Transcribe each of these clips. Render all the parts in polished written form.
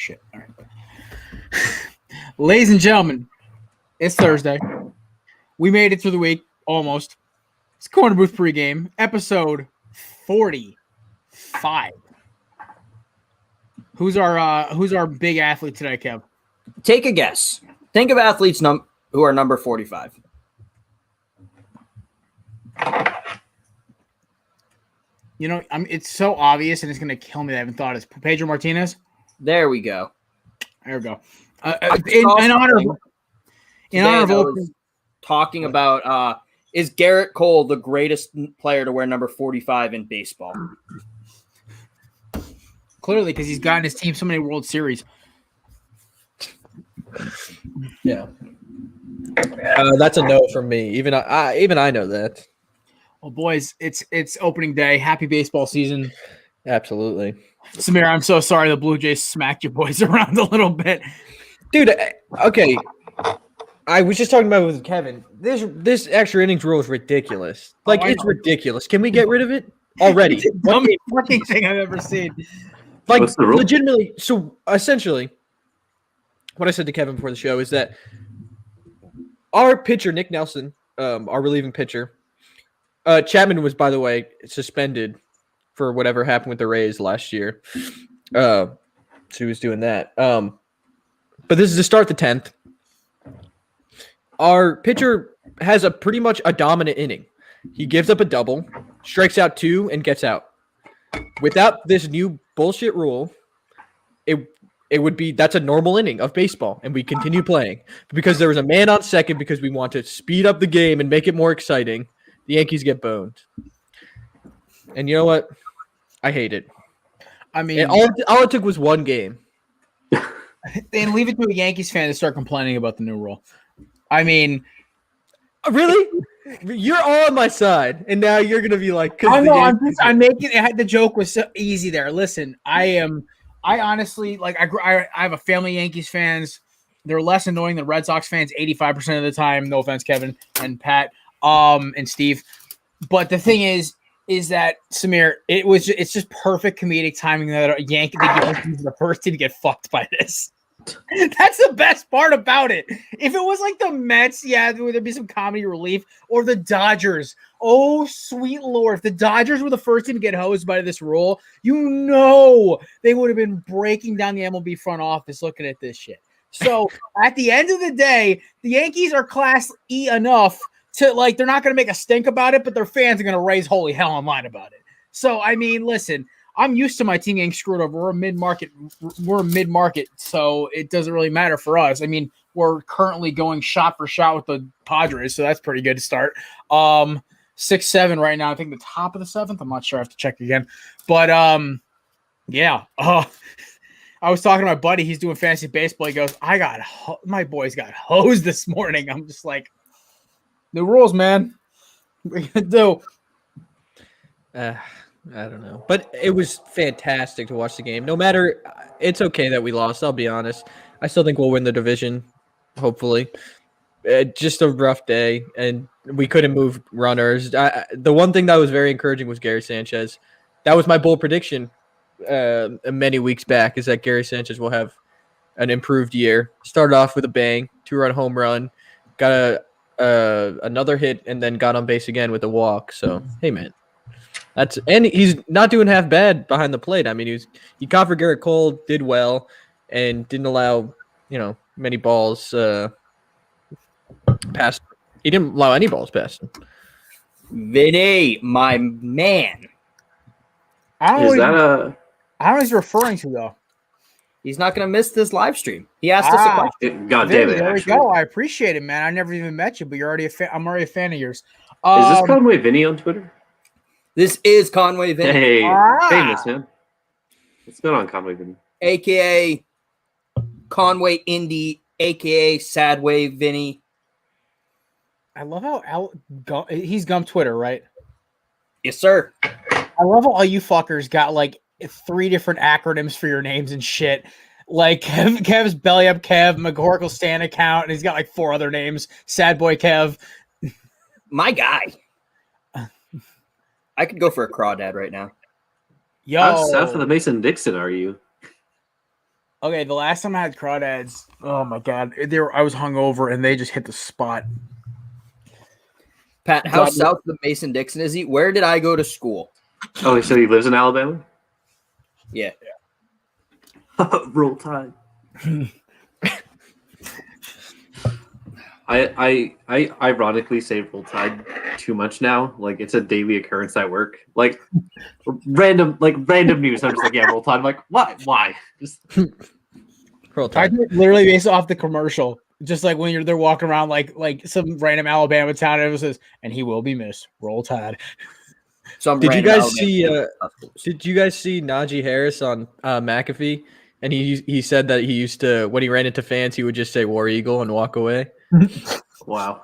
shit. All right. Ladies and gentlemen, it's Thursday. We made it through the week, almost. It's Corner Booth Pregame, episode 45. Who's our big athlete today, Kev? Take a guess. Think of athletes who are number 45. You know, it's so obvious, and it's going to kill me that I haven't thought. It's Pedro Martinez. There we go. There we go. In honor of talking about is Garrett Cole the greatest player to wear number 45 in baseball? Clearly, because he's gotten his team so many World Series. Yeah, that's a no from me. Even I know that. Well, boys, it's opening day. Happy baseball season. Absolutely. Samir, I'm so sorry the Blue Jays smacked your boys around a little bit. Dude, okay. I was just talking about it with Kevin. This extra innings rule is ridiculous. It's ridiculous. Can we get rid of it already? It's the dumbest fucking thing I've ever seen. Like, legitimately. So, essentially, what I said to Kevin before the show is that our pitcher, Nick Nelson, our relieving pitcher, Chapman was, by the way, suspended for whatever happened with the Rays last year. So he was doing that. But this is to start the 10th. Our pitcher has pretty much a dominant inning. He gives up a double, strikes out 2, and gets out. Without this new bullshit rule, it would be that's a normal inning of baseball, and we continue playing. Because there was a man on second because we want to speed up the game and make it more exciting, the Yankees get boned. And you know what? I hate it. I mean, and all it took was one game. And leave it to a Yankees fan to start complaining about the new rule. I mean, really? You're all on my side, and now you're gonna be like, I know. I'm making it. The joke was so easy there. Listen, I honestly I have a family of Yankees fans. They're less annoying than Red Sox fans 85% of the time. No offense, Kevin and Pat, and Steve. But the thing is that Samir, it's just perfect comedic timing that a Yankee the first team to get fucked by this. That's the best part about it. If it was like the Mets, yeah, there'd be some comedy relief, or the Dodgers. Oh, sweet Lord. If the Dodgers were the first team to get hosed by this rule, you know they would have been breaking down the MLB front office looking at this shit. So at the end of the day, the Yankees are Class E enough to, they're not going to make a stink about it, but their fans are going to raise holy hell online about it. So, I mean, listen, I'm used to my team getting screwed over. We're mid-market, so it doesn't really matter for us. I mean, we're currently going shot for shot with the Padres, so that's pretty good to start. 6-7 right now. I think the top of the 7th. I'm not sure. I have to check again. But, yeah. I was talking to my buddy. He's doing fantasy baseball. He goes, my boys got hosed this morning. I'm just like, new rules, man. What are you going to do? I don't know. But it was fantastic to watch the game. No matter, it's okay that we lost, I'll be honest. I still think we'll win the division, hopefully. Just a rough day, and we couldn't move runners. The one thing that was very encouraging was Gary Sanchez. That was my bold prediction many weeks back, is that Gary Sanchez will have an improved year. Started off with a bang, 2-run home run, got another hit, and then got on base again with a walk. So, hey, man. And he's not doing half bad behind the plate. I mean, he caught for Garrett Cole, did well, and didn't allow many balls past. He didn't allow any balls past him. Vinny, my man. I don't know what he's referring to, though. He's not going to miss this live stream. He asked us a question. God damn it! There we go. I appreciate it, man. I never even met you, but you're already I'm already a fan of yours. Is this Conway Vinny on Twitter? This is Conway Vinny. Hey, famous, man. What's going on, Conway Vinny? A.K.A. Conway Indy, a.k.a. Sadway Vinny. I love how he's Gump Twitter, right? Yes, sir. I love how all you fuckers got 3 different acronyms for your names and shit. Like Kev's Belly Up Kev, McGorkle Stan account, and he's got 4 other names. Sad Boy Kev. My guy. I could go for a crawdad right now. Yo. How south of the Mason-Dixon are you? Okay, the last time I had crawdads, oh my god, I was hungover and they just hit the spot. Pat, how south of Mason Dixon is he? Where did I go to school? Oh, so he lives in Alabama? Yeah. Roll Tide. I ironically say Roll Tide too much now. Like it's a daily occurrence at work. Like random news. I'm just like, yeah, Roll Tide. I'm like, why? Just Roll I Tide. did literally based off the commercial. Just like when they're walking around like some random Alabama town, and it says, "And he will be missed." Roll Tide. Did you guys see Najee Harris on McAfee? And he said that he used to, when he ran into fans, he would just say War Eagle and walk away. wow.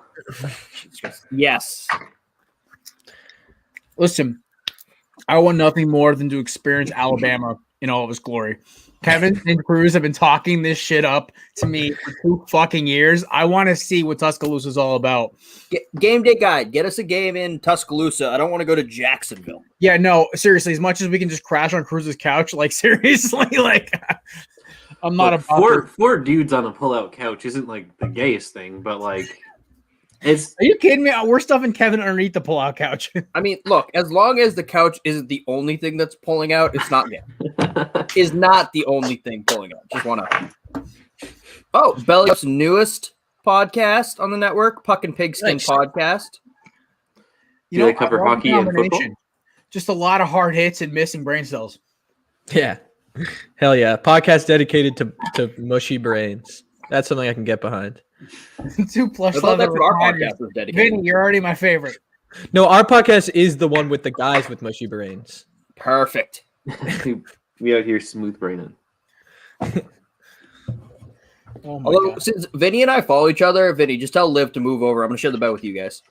Yes. Listen, I want nothing more than to experience Alabama in all of its glory. Kevin and Cruz have been talking this shit up to me for 2 fucking years. I want to see what Tuscaloosa is all about. Game day guide. Get us a game in Tuscaloosa. I don't want to go to Jacksonville. Yeah, no, seriously. As much as we can just crash on Cruz's couch, like seriously, like I'm not about four dudes on a pull-out couch isn't like the gayest thing, but like it's. Are you kidding me? We're stuffing Kevin underneath the pull-out couch. I mean, look, as long as the couch isn't the only thing that's pulling out, it's not gay. Is not the only thing pulling out. Just want to. Oh, Belly Up's newest podcast on the network, Puck and Pigskin Podcast. Do they cover hockey and football? Just a lot of hard hits and missing brain cells. Yeah. Hell yeah. Podcast dedicated to mushy brains. That's something I can get behind. 2 plush I thought that's what our podcast was dedicated. Vinny, you're already my favorite. No, our podcast is the one with the guys with mushy brains. Perfect. We out here smooth braining. Although, since Vinny and I follow each other, Vinny, just tell Liv to move over. I'm going to share the bed with you guys.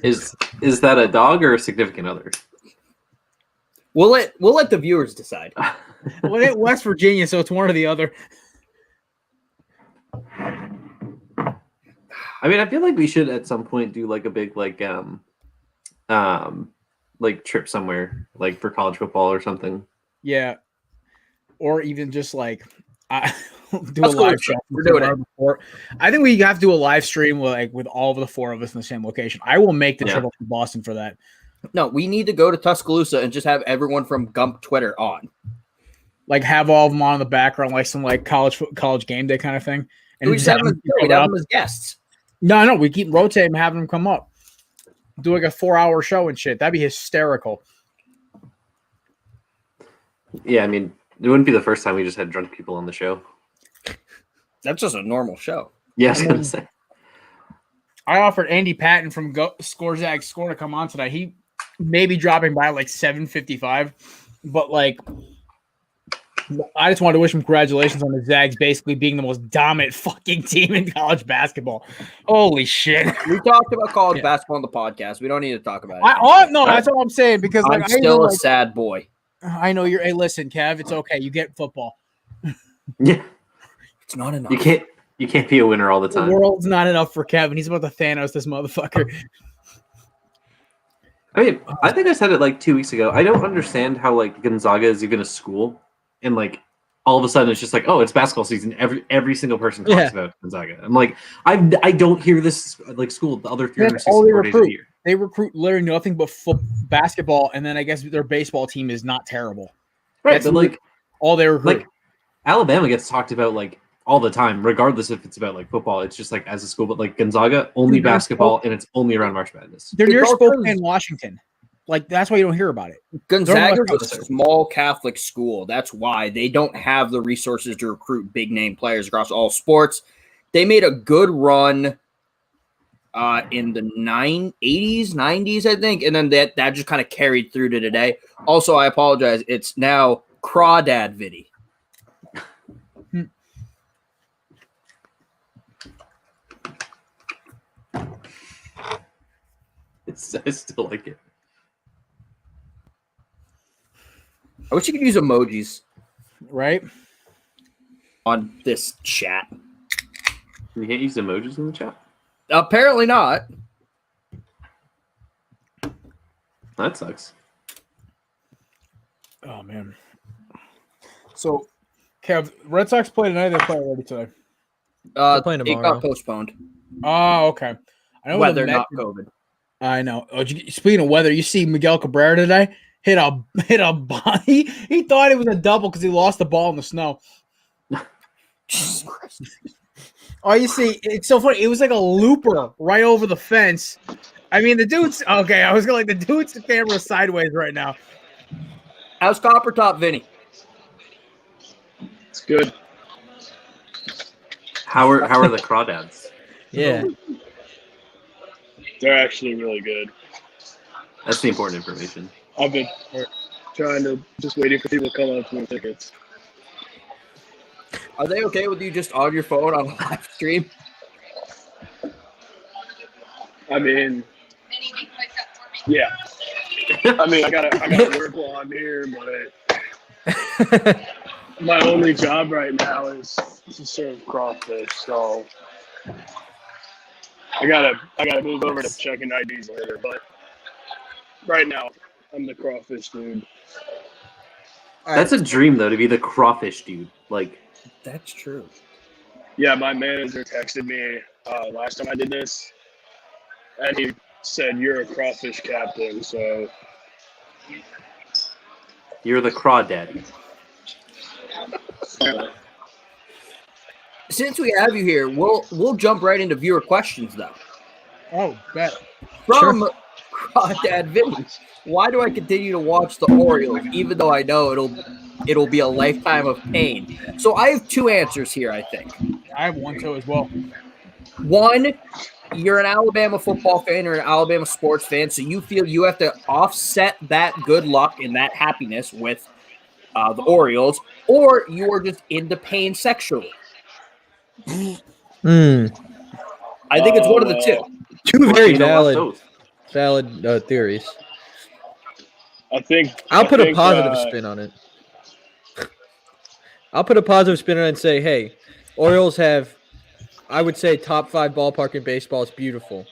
Is that a dog or a significant other? We'll let the viewers decide. Well, it's West Virginia, so it's one or the other. I mean, I feel like we should at some point do like a big like trip somewhere, like for college football or something. Yeah, or even just like do a live show. We're doing it. I think we have to do a live stream with all of the 4 of us in the same location. I will make the trip up to Boston for that. No, we need to go to Tuscaloosa and just have everyone from Gump Twitter on. Like have all of them on in the background, like some like college game day kind of thing. And we just have them as guests. No, we keep rotating, having them come up. Do like a 4-hour show and shit. That'd be hysterical. Yeah, I mean, it wouldn't be the first time we just had drunk people on the show. That's just a normal show. Yeah, I was gonna say. I offered Andy Patton from Score to come on tonight. He may be dropping by like 7:55, but like I just wanted to wish him congratulations on the Zags basically being the most dominant fucking team in college basketball. Holy shit. We talked about college basketball on the podcast. We don't need to talk about it. No, that's what I'm saying because I'm still a sad boy. I know you're. Hey, listen, Kev, it's okay. You get football. Yeah, it's not enough. You can't be a winner all the time. The world's not enough for Kevin. He's about to Thanos this motherfucker. I mean, I think I said it like 2 weeks ago. I don't understand how like Gonzaga is even a school, and like all of a sudden it's just like, oh, it's basketball season. Every single person talks about Gonzaga. I'm like, I don't hear this like school the other 364 days a year. They recruit literally nothing but basketball, and then I guess their baseball team is not terrible. Right, that's but like all they recruit. Like Alabama gets talked about like all the time, regardless if it's about like football. It's just like as a school, but like Gonzaga only basketball, and it's only around March Madness. They're near Spokane, Washington. Like that's why you don't hear about it. Gonzaga is a small Catholic school. That's why they don't have the resources to recruit big name players across all sports. They made a good run in the 80s, 90s, I think, and then that just kind of carried through to today. Also, I apologize. It's now Crawdad Viddy. I still like it. I wish you could use emojis. Right? On this chat. You can't use emojis in the chat? Apparently not. That sucks. Oh, man. So, Kev, Red Sox play tonight. They play already today. They're playing It tomorrow. got postponed. Oh, okay. I know Weather, the not Mets- COVID. I know. Oh, speaking of weather, you see Miguel Cabrera today hit a body. He thought it was a double because he lost the ball in the snow. Jesus Christ. Oh, you see, it's so funny. It was like a looper right over the fence. I mean, the dude's okay. I was going the dude's the camera sideways right now. How's Copper Top, Vinny? It's good. How are the crawdads? Yeah. They're actually really good. That's the important information. I've been trying to just waiting for people to come up with tickets. Are they okay with you just on your phone on a live stream? I mean, yeah. I mean, I gotta work while I'm here, but my only job right now is to serve crawfish. So I gotta move over to checking IDs later. But right now, I'm the crawfish dude. That's a dream though, to be the crawfish dude. Like, That's true. Yeah, my manager texted me last time I did this, and he said, "You're a crawfish captain." So you're the crawdad. Since we have you here, we'll jump right into viewer questions though. Oh, bet. From Crawdad Vinny, why do I continue to watch the Orioles even though I know it'll be a lifetime of pain? So I have two answers here, I think. I have one too as well. One, you're an Alabama football fan or an Alabama sports fan, so you feel you have to offset that good luck and that happiness with the Orioles, or you are just into pain sexually. I think it's one of the two. Two very You don't watch valid those. theories. I'll put a positive spin on it. I'll put a positive spin on it and say, hey, Orioles have, I would say, top 5 ballpark in baseball. It's beautiful.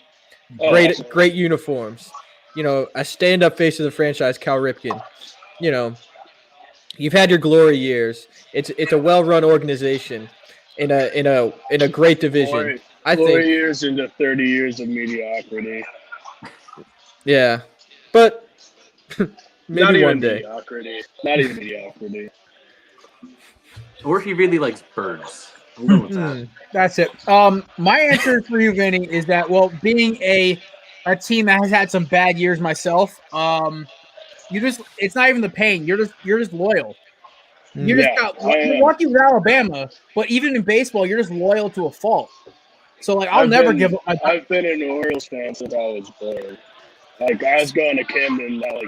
Great uniforms. You know, a stand-up face of the franchise, Cal Ripken. You know, you've had your glory years. It's a well-run organization in a great division. I think 4 years into 30 years of mediocrity. Yeah, but Not maybe even one day. mediocrity. Not even mediocrity. Or if he really likes birds. I'm going with that. That's it. My answer for you, Vinny, is that being a team that has had some bad years myself, it's not even the pain. You're just loyal. You're lucky with Alabama, but even in baseball, you're just loyal to a fault. So I've never give up my. I've been an Orioles fan since I was born. I was going to Camden at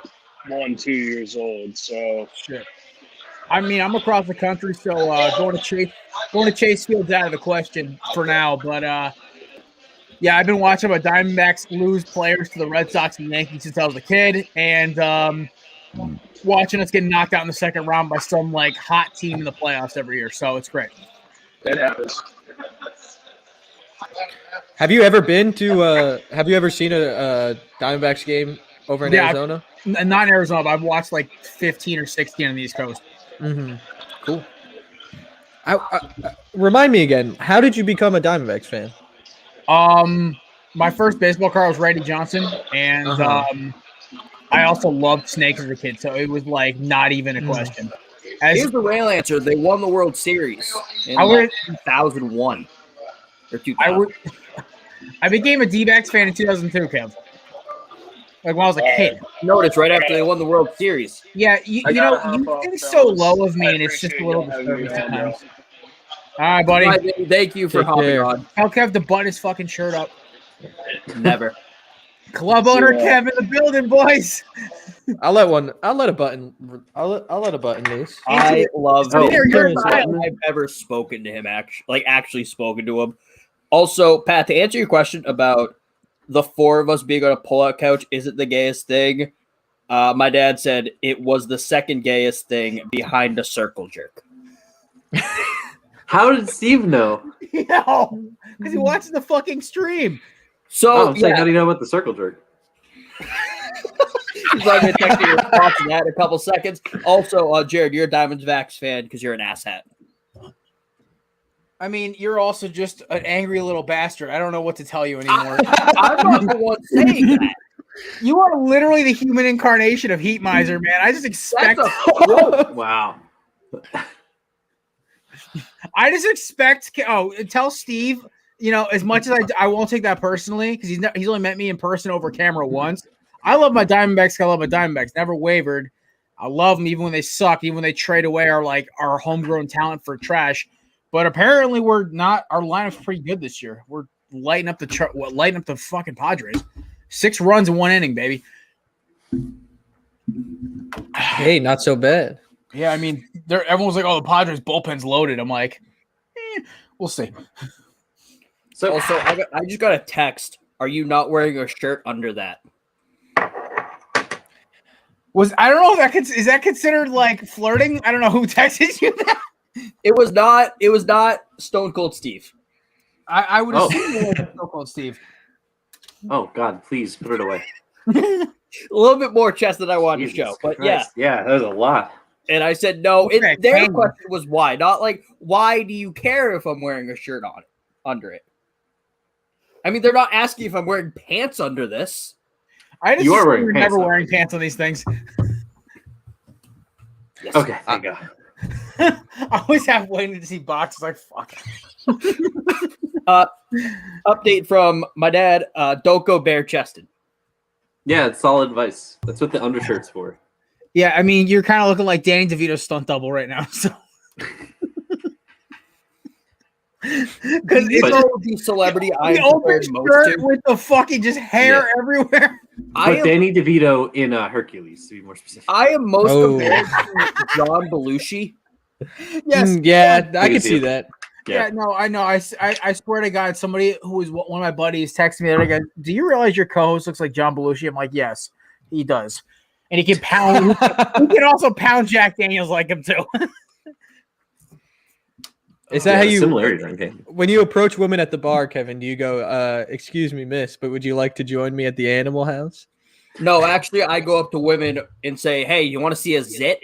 1, 2 years old. So shit. I mean, I'm across the country, so going to Chase Field's out of the question for now. But yeah, I've been watching my Diamondbacks lose players to the Red Sox and Yankees since I was a kid, and watching us get knocked out in the second round by some hot team in the playoffs every year. So it's great. That happens. Have you ever been to? Have you ever seen a Diamondbacks game over in Arizona? Not in Arizona, but I've watched 15 or 16 on the East Coast. Mm-hmm. Cool. Remind me again. How did you become a Diamondbacks fan? My first baseball card was Randy Johnson, and I also loved Snakes as a kid, so it was not even a question. Here's the real answer: they won the World Series in 2001 or 2000. I became a D-backs fan in 2002, Kev. When I was a kid. Notice right after they won the World Series. Yeah, you think so low of me, and it's just a little disturbing sometimes. All right, buddy. Thank you for hopping on. Tell Kev to button his fucking shirt up. Never. Club owner Kev in the building, boys. I'll let a button loose. I love him. I've ever spoken to him actually spoken to him. Also, Pat, to answer your question about the 4 of us being on a pull-out couch isn't the gayest thing. My dad said it was the second gayest thing behind a circle jerk. How did Steve know? Because he watches the fucking stream. So, how do you know about the circle jerk? So I'm going to text you your response to that in a couple seconds. Also, Jared, you're a Diamondbacks fan because you're an asshat. I mean, you're also just an angry little bastard. I don't know what to tell you anymore. I'm not the one saying that. You are literally the human incarnation of Heat Miser, man. I just expect. That's a quote. Wow. I just expect. Oh, tell Steve. You know, as much as I won't take that personally because he's only met me in person over camera once. I love my Diamondbacks. I love my Diamondbacks. Never wavered. I love them even when they suck. Even when they trade away our homegrown talent for trash. But apparently we're not. Our lineup's pretty good this year. We're lighting up the fucking Padres. 6 runs in 1 inning, baby. Hey, not so bad. Yeah, I mean, everyone's like, "Oh, the Padres bullpen's loaded." I'm like, we'll see. So also, I just got a text. Are you not wearing a shirt under that? I don't know if is that considered like flirting? I don't know who texted you that. It was not Stone Cold Steve. I would assume it was Stone Cold Steve. Oh God, please put it away. A little bit more chest than I wanted Jesus to show, but Christ. Yeah, that was a lot. And I said no. Okay, Their question was why, not like why do you care if I'm wearing a shirt on under it? I mean, they're not asking if I'm wearing pants under this. I just You are wearing you're pants never on wearing pants on these things. Yes. Okay, thank God. I always have waiting to see boxes like fuck. Update from my dad. Don't go bare chested. Yeah, it's solid advice. That's what the undershirt's for. Yeah, I mean, you're kind of looking like Danny DeVito's stunt double right now. So, because You it's know the celebrity I the open compared most shirt to. with the fucking just hair everywhere. But Danny DeVito in Hercules, to be more specific. I am most Oh. compared to John Belushi. Yes, Yeah, I can can see see it. that. yeah, no, I know. I swear to God, somebody who was one of my buddies texted me the other day. Do you realize your co-host looks like John Belushi? I'm like, yes, he does, and he can pound. he can also pound Jack Daniels like him too. Is that how you similarities? Okay. when you approach women at the bar, Kevin? Do you go, "Excuse me, miss, but would you like to join me at the Animal House?" No, actually, I go up to women and say, "Hey, you want to see a zit?"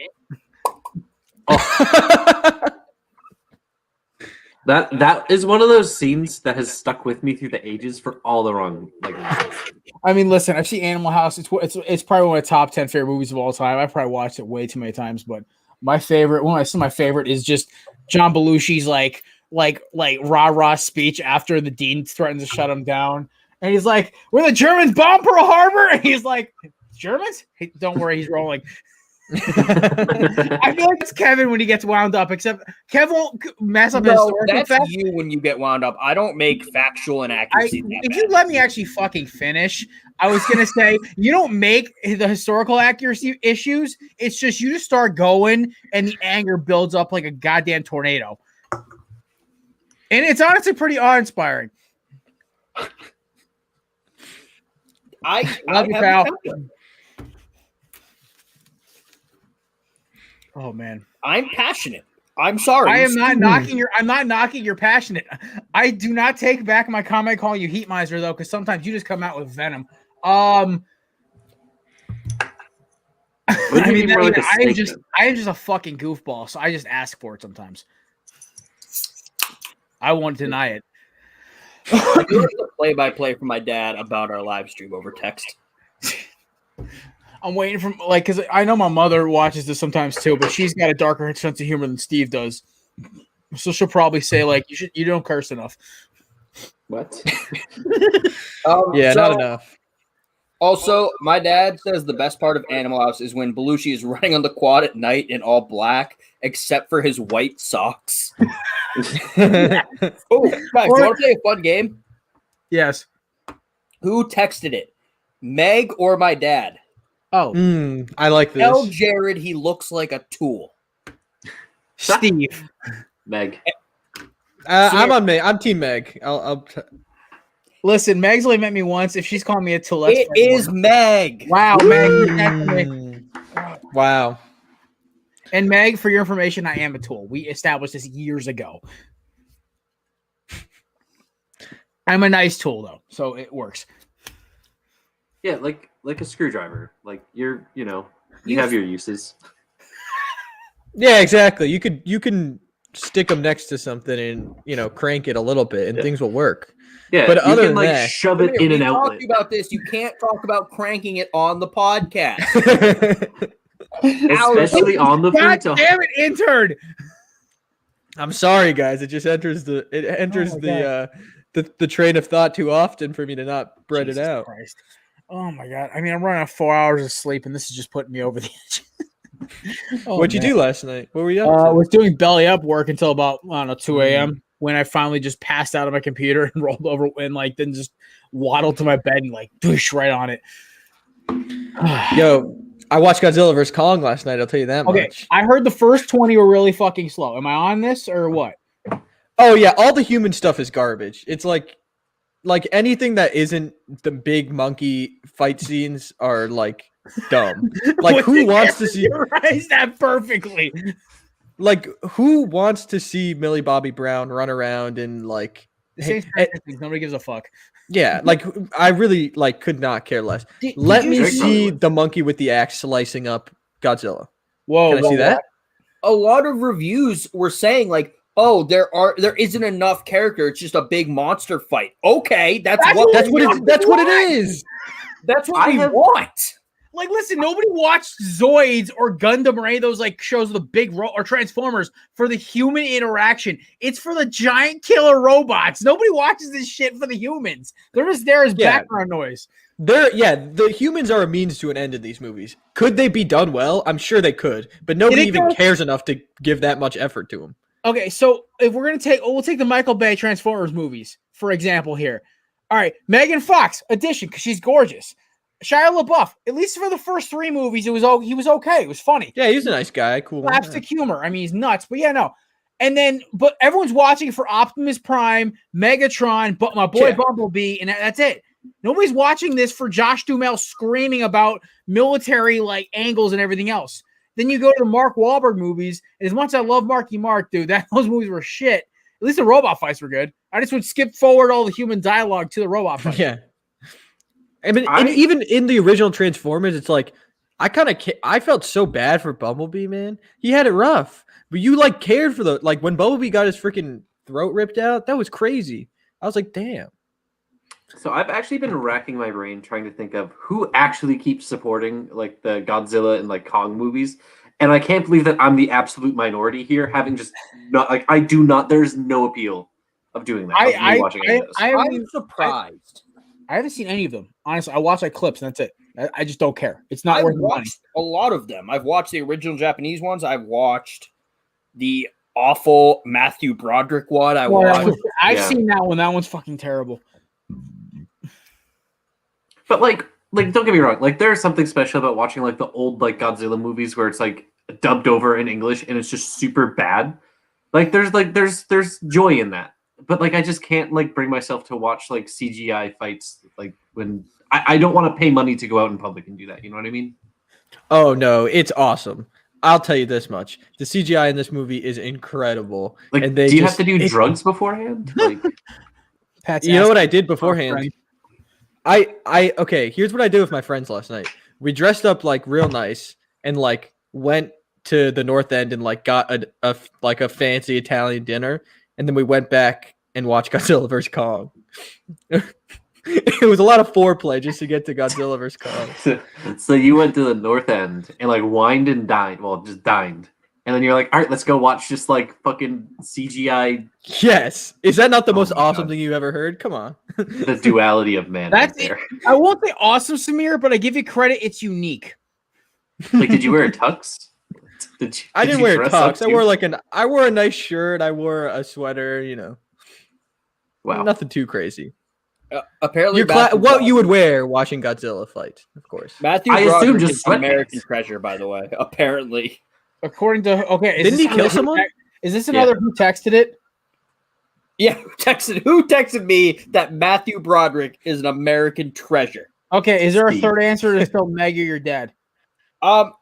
That is one of those scenes that has stuck with me through the ages for all the wrong reasons. I mean, listen, I've seen Animal House. It's probably one of the top 10 favorite movies of all time. I've probably watched it way too many times, but my favorite, my favorite is just John Belushi's like rah-rah speech after the dean threatens to shut him down. And he's like, "We're the Germans bomb Pearl Harbor." And he's like, "Germans? Hey, don't worry, he's rolling." I feel like it's Kevin when he gets wound up, except Kevin won't mess up his historical that's facts. you when you get wound up. I don't make factual inaccuracies. If you let me actually fucking finish, I was gonna say you don't make the historical accuracy issues. It's just you just start going, and the anger builds up like a goddamn tornado, and it's honestly pretty awe-inspiring. I Love you, have pal. a temper. Oh man, I'm passionate. I'm sorry. I am not knocking your. I'm not knocking your passionate. I do not take back my comment calling you Heat Miser though, because sometimes you just come out with venom. I mean, I am just a fucking goofball, so I just ask for it sometimes. I won't deny it. I do the play-by-play from my dad about our live stream over text. I'm waiting for because I know my mother watches this sometimes too, but she's got a darker sense of humor than Steve does. So she'll probably say like, you don't curse enough. What? Yeah, not enough. Also, my dad says the best part of Animal House is when Belushi is running on the quad at night in all black, except for his white socks. Oh, guys, you want to play a fun game? Yes. Who texted it? Meg or my dad? Oh, I like this. Tell Jared he looks like a tool. Steve. Meg. I'm on Meg. I'm Team Meg. Listen, Meg's only met me once. If she's calling me a tool, It is Meg. Wow, Meg. Wow. And Meg, for your information, I am a tool. We established this years ago. I'm a nice tool, though, so it works. Yeah, like like a screwdriver. Like you have your uses. Yeah, exactly. You can stick them next to something and crank it a little bit, and things will work. Yeah, But you other can than that, shove it in an outlet. Talked about this. You can't talk about cranking it on the podcast. Especially on the God futon. damn it, intern! I'm sorry, guys. It just enters the train of thought too often for me to not bread Jesus it out. Christ. Oh my god! I mean, I'm running on 4 hours of sleep, and this is just putting me over the edge. What'd you do last night? What were you up to? I was doing belly up work until about 2 a.m. When I finally just passed out of my computer and rolled over and then just waddled to my bed and push right on it. Yo, I watched Godzilla vs. Kong last night. I'll tell you that much. I heard the first 20 were really fucking slow. Am I on this or what? Oh yeah, all the human stuff is garbage. It's like anything that isn't the big monkey fight scenes are dumb. Who wants to see that perfectly? Who wants to see Millie Bobby Brown run around and the same things. Nobody gives a fuck. Yeah, I really could not care less. Let me see the monkey with the axe slicing up Godzilla. Whoa, can I see that? A lot of reviews were saying there isn't enough character. It's just a big monster fight. Okay, that's what it is. That's what we want. Listen, nobody watched Zoids or Gundam or any of those shows with the big or Transformers for the human interaction. It's for the giant killer robots. Nobody watches this shit for the humans. They're just there as background noise. The humans are a means to an end in these movies. Could they be done well? I'm sure they could, but nobody even cares enough to give that much effort to them. Okay, so if we're gonna we'll take the Michael Bay Transformers movies for example here. All right, Megan Fox addition because she's gorgeous. Shia LaBeouf, at least for the first 3 movies, he was okay. It was funny. Yeah, he's a nice guy. Cool. Slapstick humor. I mean, he's nuts, but yeah, no. And then, but everyone's watching for Optimus Prime, Megatron, but my boy Bumblebee, and that's it. Nobody's watching this for Josh Duhamel screaming about military angles and everything else. Then you go to the Mark Wahlberg movies, and as much as I love Marky Mark, dude, those movies were shit. At least the robot fights were good. I just would skip forward all the human dialogue to the robot fights. Yeah. I mean, and even in the original Transformers, it's I felt so bad for Bumblebee, man. He had it rough, but you cared for when Bumblebee got his freaking throat ripped out. That was crazy. I was like, damn. So I've actually been racking my brain trying to think of who actually keeps supporting the Godzilla and Kong movies, and I can't believe that I'm the absolute minority here, having just not I do not. There's no appeal of doing that. I'm surprised. I haven't seen any of them. Honestly, I watch clips and that's it. I just don't care. It's not worth the money. A lot of them. I've watched the original Japanese ones. I've watched the awful Matthew Broderick one. I've seen that one. That one's fucking terrible. But don't get me wrong. There's something special about watching the old Godzilla movies where it's dubbed over in English and it's just super bad. There's joy in that. But I just can't bring myself to watch CGI fights when I don't want to pay money to go out in public and do that. You know what I mean? Oh no, it's awesome. I'll tell you this much: the CGI in this movie is incredible. And do you have to do drugs beforehand? You know what I did beforehand? Okay. Here's what I did with my friends last night. We dressed up real nice and went to the North End and got a fancy Italian dinner. And then we went back and watched Godzilla vs. Kong. It was a lot of foreplay just to get to Godzilla vs. Kong. So you went to the North End and wined and dined. Well, just dined. And then you're all right, let's go watch just fucking CGI. Yes. Is that not the most awesome thing you've ever heard? Come on. The duality of man. That's right there. I won't say awesome, Samir, but I give you credit. It's unique. Did you wear a tux? I didn't wear a tux. I wore a nice shirt. I wore a sweater, Wow. Nothing too crazy. Apparently, what you would wear watching Godzilla fight, of course. Matthew Broderick is an American treasure, by the way. Apparently. According to didn't he kill someone? Is this another who texted it? Yeah, who texted me that Matthew Broderick is an American treasure? Okay, is there a third answer to still Meg or your dad?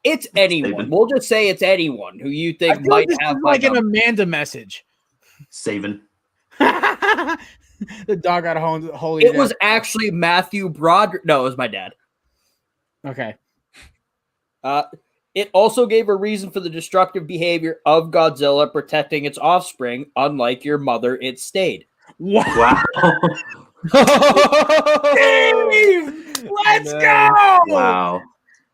It's anyone. We'll just say it's anyone who you think might have an Amanda message. Savin. The dog got a holy. It was actually Matthew Broderick. No, it was my dad. Okay. It also gave a reason for the destructive behavior of Godzilla protecting its offspring. Unlike your mother, it stayed. Wow. Steve, let's go. Wow.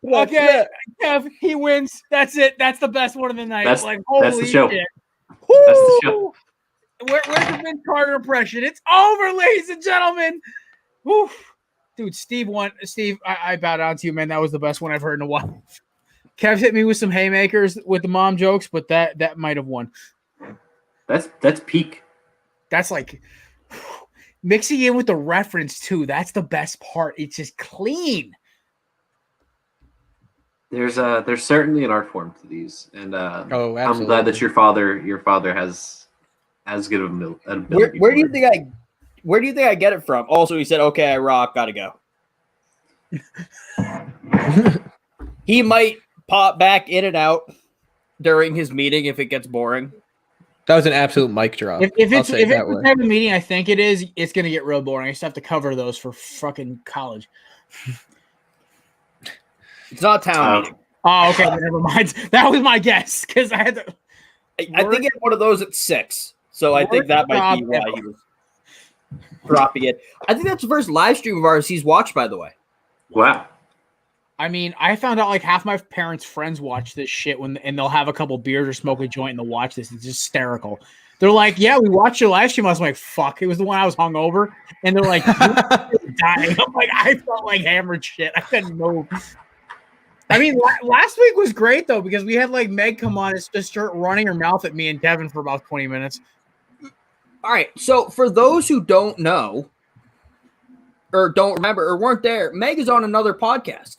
Okay, Kev, he wins. That's it. That's the best one of the night. That's holy the show. shit. That's the show. Where's the Vince Carter impression? It's over, ladies and gentlemen. Woo. Dude, Steve won. Steve, I bow down to you, man. That was the best one I've heard in a while. Kev's hit me with some haymakers with the mom jokes, but that might have won. That's peak. That's like mixing in with the reference too. That's the best part. It's just clean. There's certainly an art form to these, and absolutely. I'm glad that your father has as good of an ability. Where do you think I get it from? Also, he said, "Okay, I rock, gotta go." He might pop back in and out during his meeting if it gets boring. That was an absolute mic drop. If it's the type of meeting I think it is, it's gonna get real boring. I just have to cover those for fucking college. It's not a town meeting. Oh, okay. Never mind. That was my guess because I had to. I think it's one of those at 6. So I think that might be why he was dropping it. I think that's the first live stream of ours he's watched, by the way. Wow. I mean, I found out like half my parents' friends watch this shit and they'll have a couple beers or smoke a joint and they'll watch this. It's hysterical. They're like, "Yeah, we watched your live stream." I was like, "Fuck!" It was the one I was hungover, and they're like, "You're dying." I'm like, I felt like hammered shit. I couldn't move. I mean, last week was great though because we had like Meg come on and just start running her mouth at me and Kevin for about 20 minutes. All right. So for those who don't know or don't remember or weren't there, Meg is on another podcast.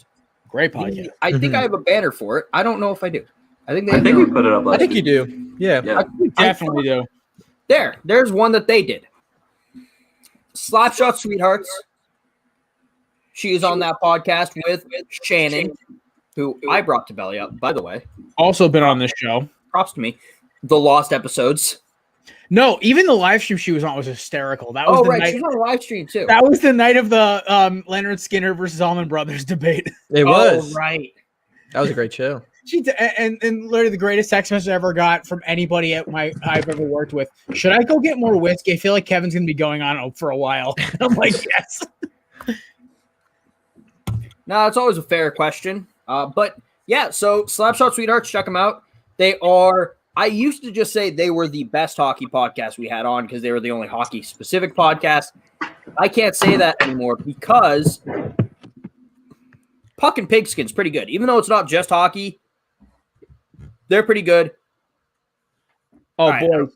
Great podcast. I think I have a banner for it. I don't know if I do. I think we put it up. I think you do. Yeah. We definitely do. There's one that they did. Slapshot Sweethearts. She is on that podcast with Shannon, who I brought to Belly Up, by the way. Also been on this show. Props to me. The Lost episodes. No, even the live stream she was on was hysterical. That was right. She's on a live stream too. That was the night of the Leonard Skinner versus Allman Brothers debate. It was. Right. That was a great show. And literally the greatest text message I ever got from anybody I've ever worked with. Should I go get more whiskey? I feel like Kevin's going to be going on for a while. I'm like, yes. No, it's always a fair question. But yeah, so Slapshot Sweethearts, check them out. They are, I used to just say they were the best hockey podcast we had on because they were the only hockey specific podcast. I can't say that anymore because Puck and Pigskin's pretty good. Even though it's not just hockey, they're pretty good. Oh, boy.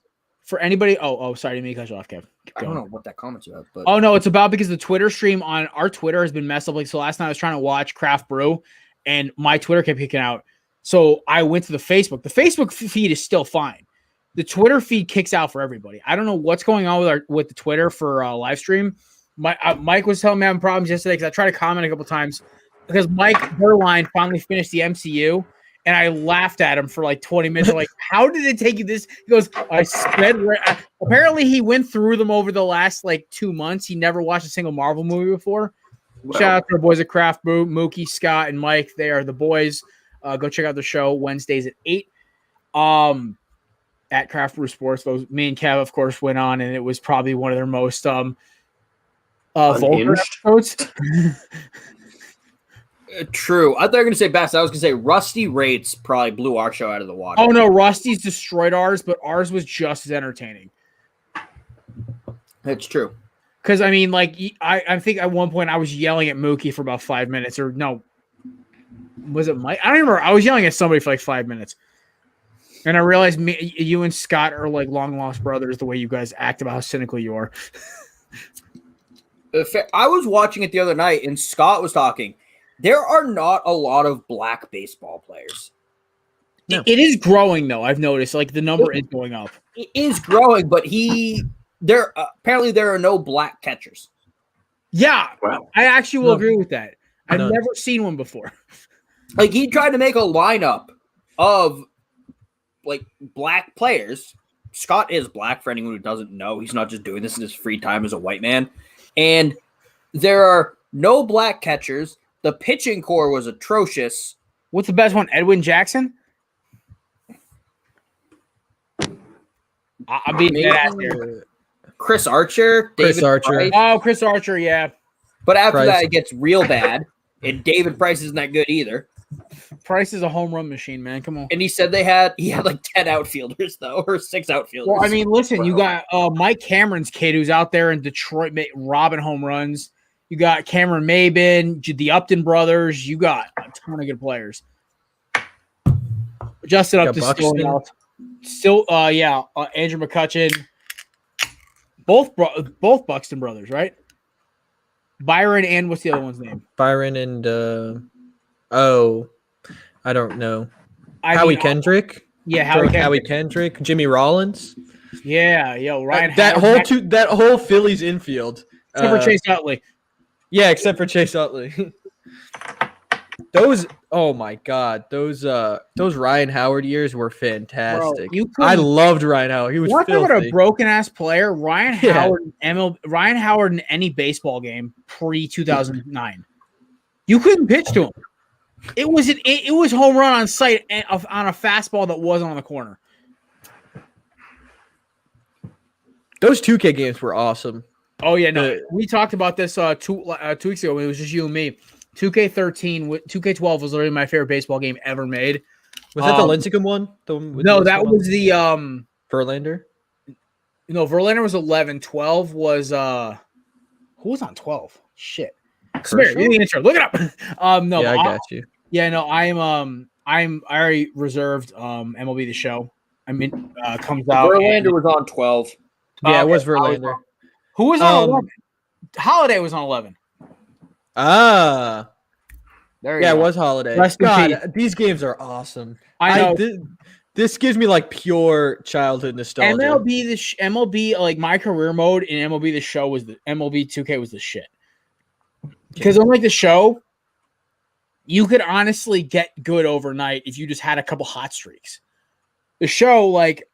For anybody, sorry, didn't mean to cut you off, Kev. I don't know what that comment's about. But oh, no, it's about because the Twitter stream on our Twitter has been messed up. Like, so last night I was trying to watch Craft Brew, and my Twitter kept kicking out. So I went to the Facebook. The Facebook feed is still fine. The Twitter feed kicks out for everybody. I don't know what's going on with the Twitter for live stream. Mike was telling me I'm having problems yesterday because I tried to comment a couple times because Mike Berline finally finished the MCU. And I laughed at him for like 20 minutes. I'm like, how did it take you this? He goes, I sped. Apparently, he went through them over the last like 2 months. He never watched a single Marvel movie before. Wow. Shout out to the boys at Craft Brew, Mookie, Scott, and Mike. They are the boys. Go check out the show Wednesdays at 8. At Craft Brew Sports. Me and Kev, of course, went on, and it was probably one of their most vulgar episodes. True. I thought you were going to say best. I was going to say Rusty Rates probably blew our show out of the water. Oh, no. Rusty's destroyed ours, but ours was just as entertaining. That's true. Because, I mean, like, I think at one point I was yelling at Mookie for about 5 minutes. Or, no. Was it Mike? I don't remember. I was yelling at somebody for like 5 minutes. And I realized you and Scott are like long-lost brothers the way you guys act about how cynical you are. I was watching it the other night, and Scott was talking. There are not a lot of black baseball players. No. It is growing, though. I've noticed. Like, the number is going up. It is growing, but apparently there are no black catchers. Yeah. Wow. I actually will agree with that. I've never seen one before. Like, he tried to make a lineup of, like, black players. Scott is black, for anyone who doesn't know. He's not just doing this in his free time as a white man. And there are no black catchers. The pitching core was atrocious. What's the best one? Edwin Jackson? I'll be Maybe dead ass here. Chris Archer. Chris David Archer. Price. Oh, Chris Archer, yeah. But after Price. that, it gets real bad. And David Price isn't that good either. Price is a home run machine, man. Come on. And he said he had like 10 outfielders, though, or 6 outfielders. Well, I mean, listen, you got Mike Cameron's kid who's out there in Detroit robbing home runs. You got Cameron Maben, the Upton brothers. You got a ton of good players. Justin up to still, Andrew McCutcheon. Both Buxton brothers, right? Byron and what's the other one's name? Byron and I don't know. Howie Kendrick. Yeah, Howie Kendrick. Jimmy Rollins. Yeah, Ryan. That whole Phillies infield. Except for Chase Utley. Yeah, except for Chase Utley. Oh my God, those Ryan Howard years were fantastic. Bro, I loved Ryan Howard. He was one thing filthy. a broken ass player. Ryan Howard in any baseball game pre 2009, you couldn't pitch to him. It was home run on sight on a fastball that wasn't on the corner. Those 2K games were awesome. Oh yeah, no, we talked about this 2 weeks ago when it was just you and me. 2K13, 2K12 was literally my favorite baseball game ever made. Was that the Lincecum one? No, that was the Verlander. No, Verlander was 11. 12 was who was on 12? Shit. Samir, you the intro. Look it up. No, yeah, I got you. Yeah, no, I already reserved MLB The Show. I mean, comes out. Verlander was on 12. Yeah, it was Verlander. Who was on 11? Holiday was on 11. Ah. There you go. It was Holiday. God, these games are awesome. I know. This gives me like pure childhood nostalgia. MLB, like my career mode in MLB The Show was the MLB 2K was the shit. Because unlike the show, you could honestly get good overnight if you just had a couple hot streaks. The show, like,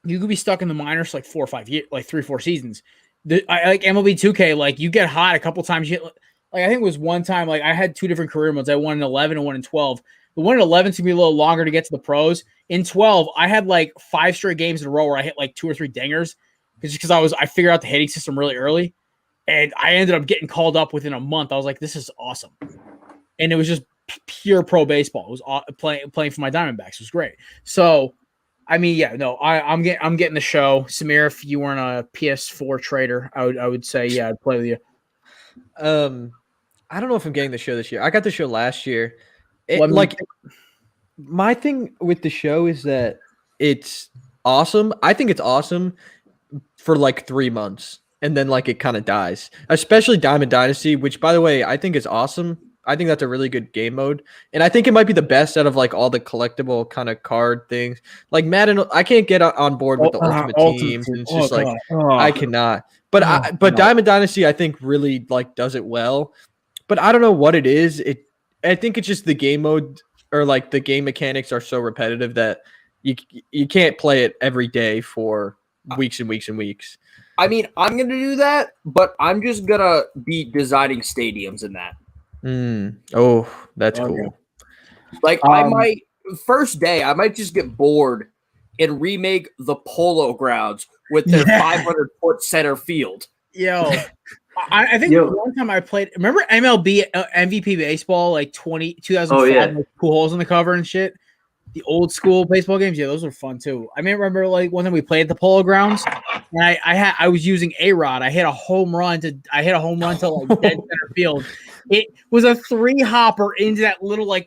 you could be stuck in the minors for like 4 or 5 years, like 3 or 4 seasons. I like MLB 2K, like you get hot a couple times. Like I think it was one time, like I had 2 different career modes. I won in 11 and one in 12. The one in 11 took me a little longer to get to the pros. In 12, I had like 5 straight games in a row where I hit like 2 or 3 dingers because I figured out the hitting system really early. And I ended up getting called up within a month. I was like, this is awesome. And it was just pure pro baseball. It was playing for my Diamondbacks. It was great. So, I mean, yeah, no, I'm getting the show. Samir, if you weren't a PS4 trader, I would say, yeah, I'd play with you. I don't know if I'm getting the show this year. I got the show last year. My thing with the show is that it's awesome. I think it's awesome for like 3 months. And then, like, it kind of dies, especially Diamond Dynasty, which, by the way, I think is awesome. I think that's a really good game mode. And I think it might be the best out of, like, all the collectible kind of card things. Like, Madden, I can't get on board with the Ultimate Teams. And it's just, I cannot. But Diamond Dynasty, I think, really, like, does it well. But I don't know what it is. I think it's just the game mode or, like, the game mechanics are so repetitive that you can't play it every day for weeks and weeks and weeks. I mean, I'm going to do that, but I'm just going to be designing stadiums in that. Oh, that's cool. Like, I might, first day, I might just get bored and remake the Polo Grounds with their 500-foot center field. Yo, I think one time I played, remember MLB MVP Baseball, like 2005, like cool holes in the cover and shit? The old school baseball games, yeah, those were fun too. I remember like one time we played at the Polo Grounds, and I was using A-Rod. I hit a home run to like dead center field. It was a 3-hopper into that little like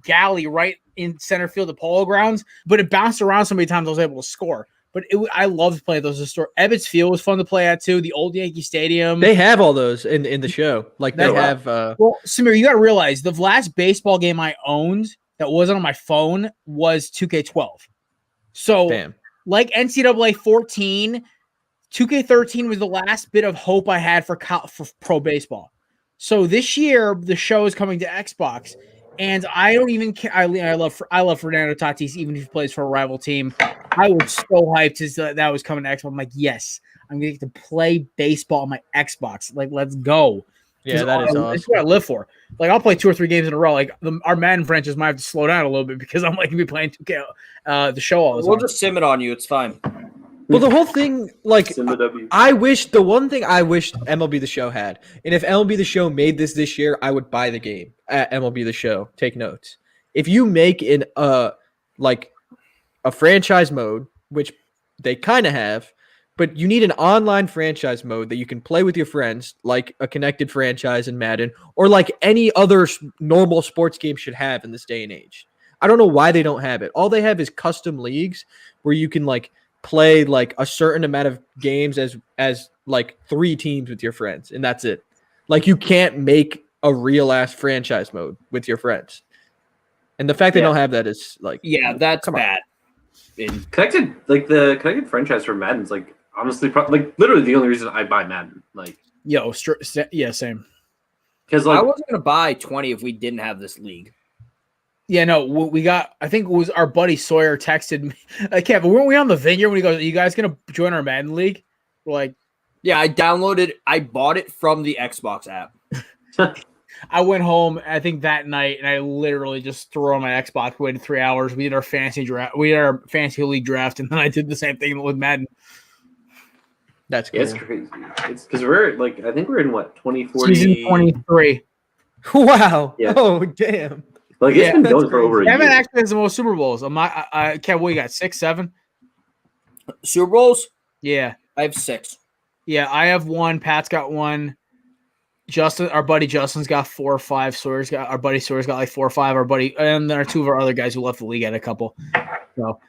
galley right in center field of the Polo Grounds, but it bounced around so many times I was able to score. But I loved playing those. Ebbets Field was fun to play at too. The old Yankee Stadium. They have all those in the show. Like they have. Well, Samir, you got to realize the last baseball game I owned that wasn't on my phone was 2K12. So, like NCAA 14, 2K13 was the last bit of hope I had for pro baseball. So this year, the show is coming to Xbox, and I don't even care. I love Fernando Tatis, even if he plays for a rival team. I was so hyped as that was coming to Xbox. I'm like, yes, I'm going to get to play baseball on my Xbox. Like, let's go. Yeah, that is It's awesome. what I live for. Like I'll play 2 or 3 games in a row. Like our Madden franchise might have to slow down a little bit because I'm like be playing 2K, the show all the time. We'll just sim it on you. It's fine. Well, the whole thing, like, Simba W. the one thing I wished MLB The Show had, and if MLB The Show made this year, I would buy the game at MLB The Show. Take notes. If you make like a franchise mode, which they kind of have, but you need an online franchise mode that you can play with your friends, like a connected franchise in Madden, or like any other normal sports game should have in this day and age. I don't know why they don't have it. All they have is custom leagues where you can like play like a certain amount of games as like 3 teams with your friends, and that's it. Like you can't make a real ass franchise mode with your friends, and the fact they don't have that is like, Yeah, that's bad. Connected, like the connected franchise for Madden's like honestly, like literally the only reason I buy Madden, like yeah, same. because I like wasn't gonna buy 20 if we didn't have this league. Yeah, no, we got. I think it was our buddy Sawyer texted me. Kevin, weren't we on the Vineyard when he goes, "Are you guys gonna join our Madden league?" We're like, Yeah, I bought it from the Xbox app. I went home, I think that night, and I literally just threw on my Xbox. Waited 3 hours. We did our fantasy draft. We did our fantasy league draft, and then I did the same thing with Madden. that's cool. it's crazy. It's because we're like I think we're in what 2040 Season 23. Wow. Yeah. Oh, damn. Like it's Yeah, been that's going for over a Kevin year. actually has the most Super Bowls. Kev, what you got? 6, 7? Super Bowls? Yeah. I have 6. Yeah, I have 1. Pat's got 1. Justin, our buddy Justin's got 4 or 5. Our buddy Sawyer's got like 4 or 5. Our buddy, and then our 2 of our other guys who left the league had a couple. So,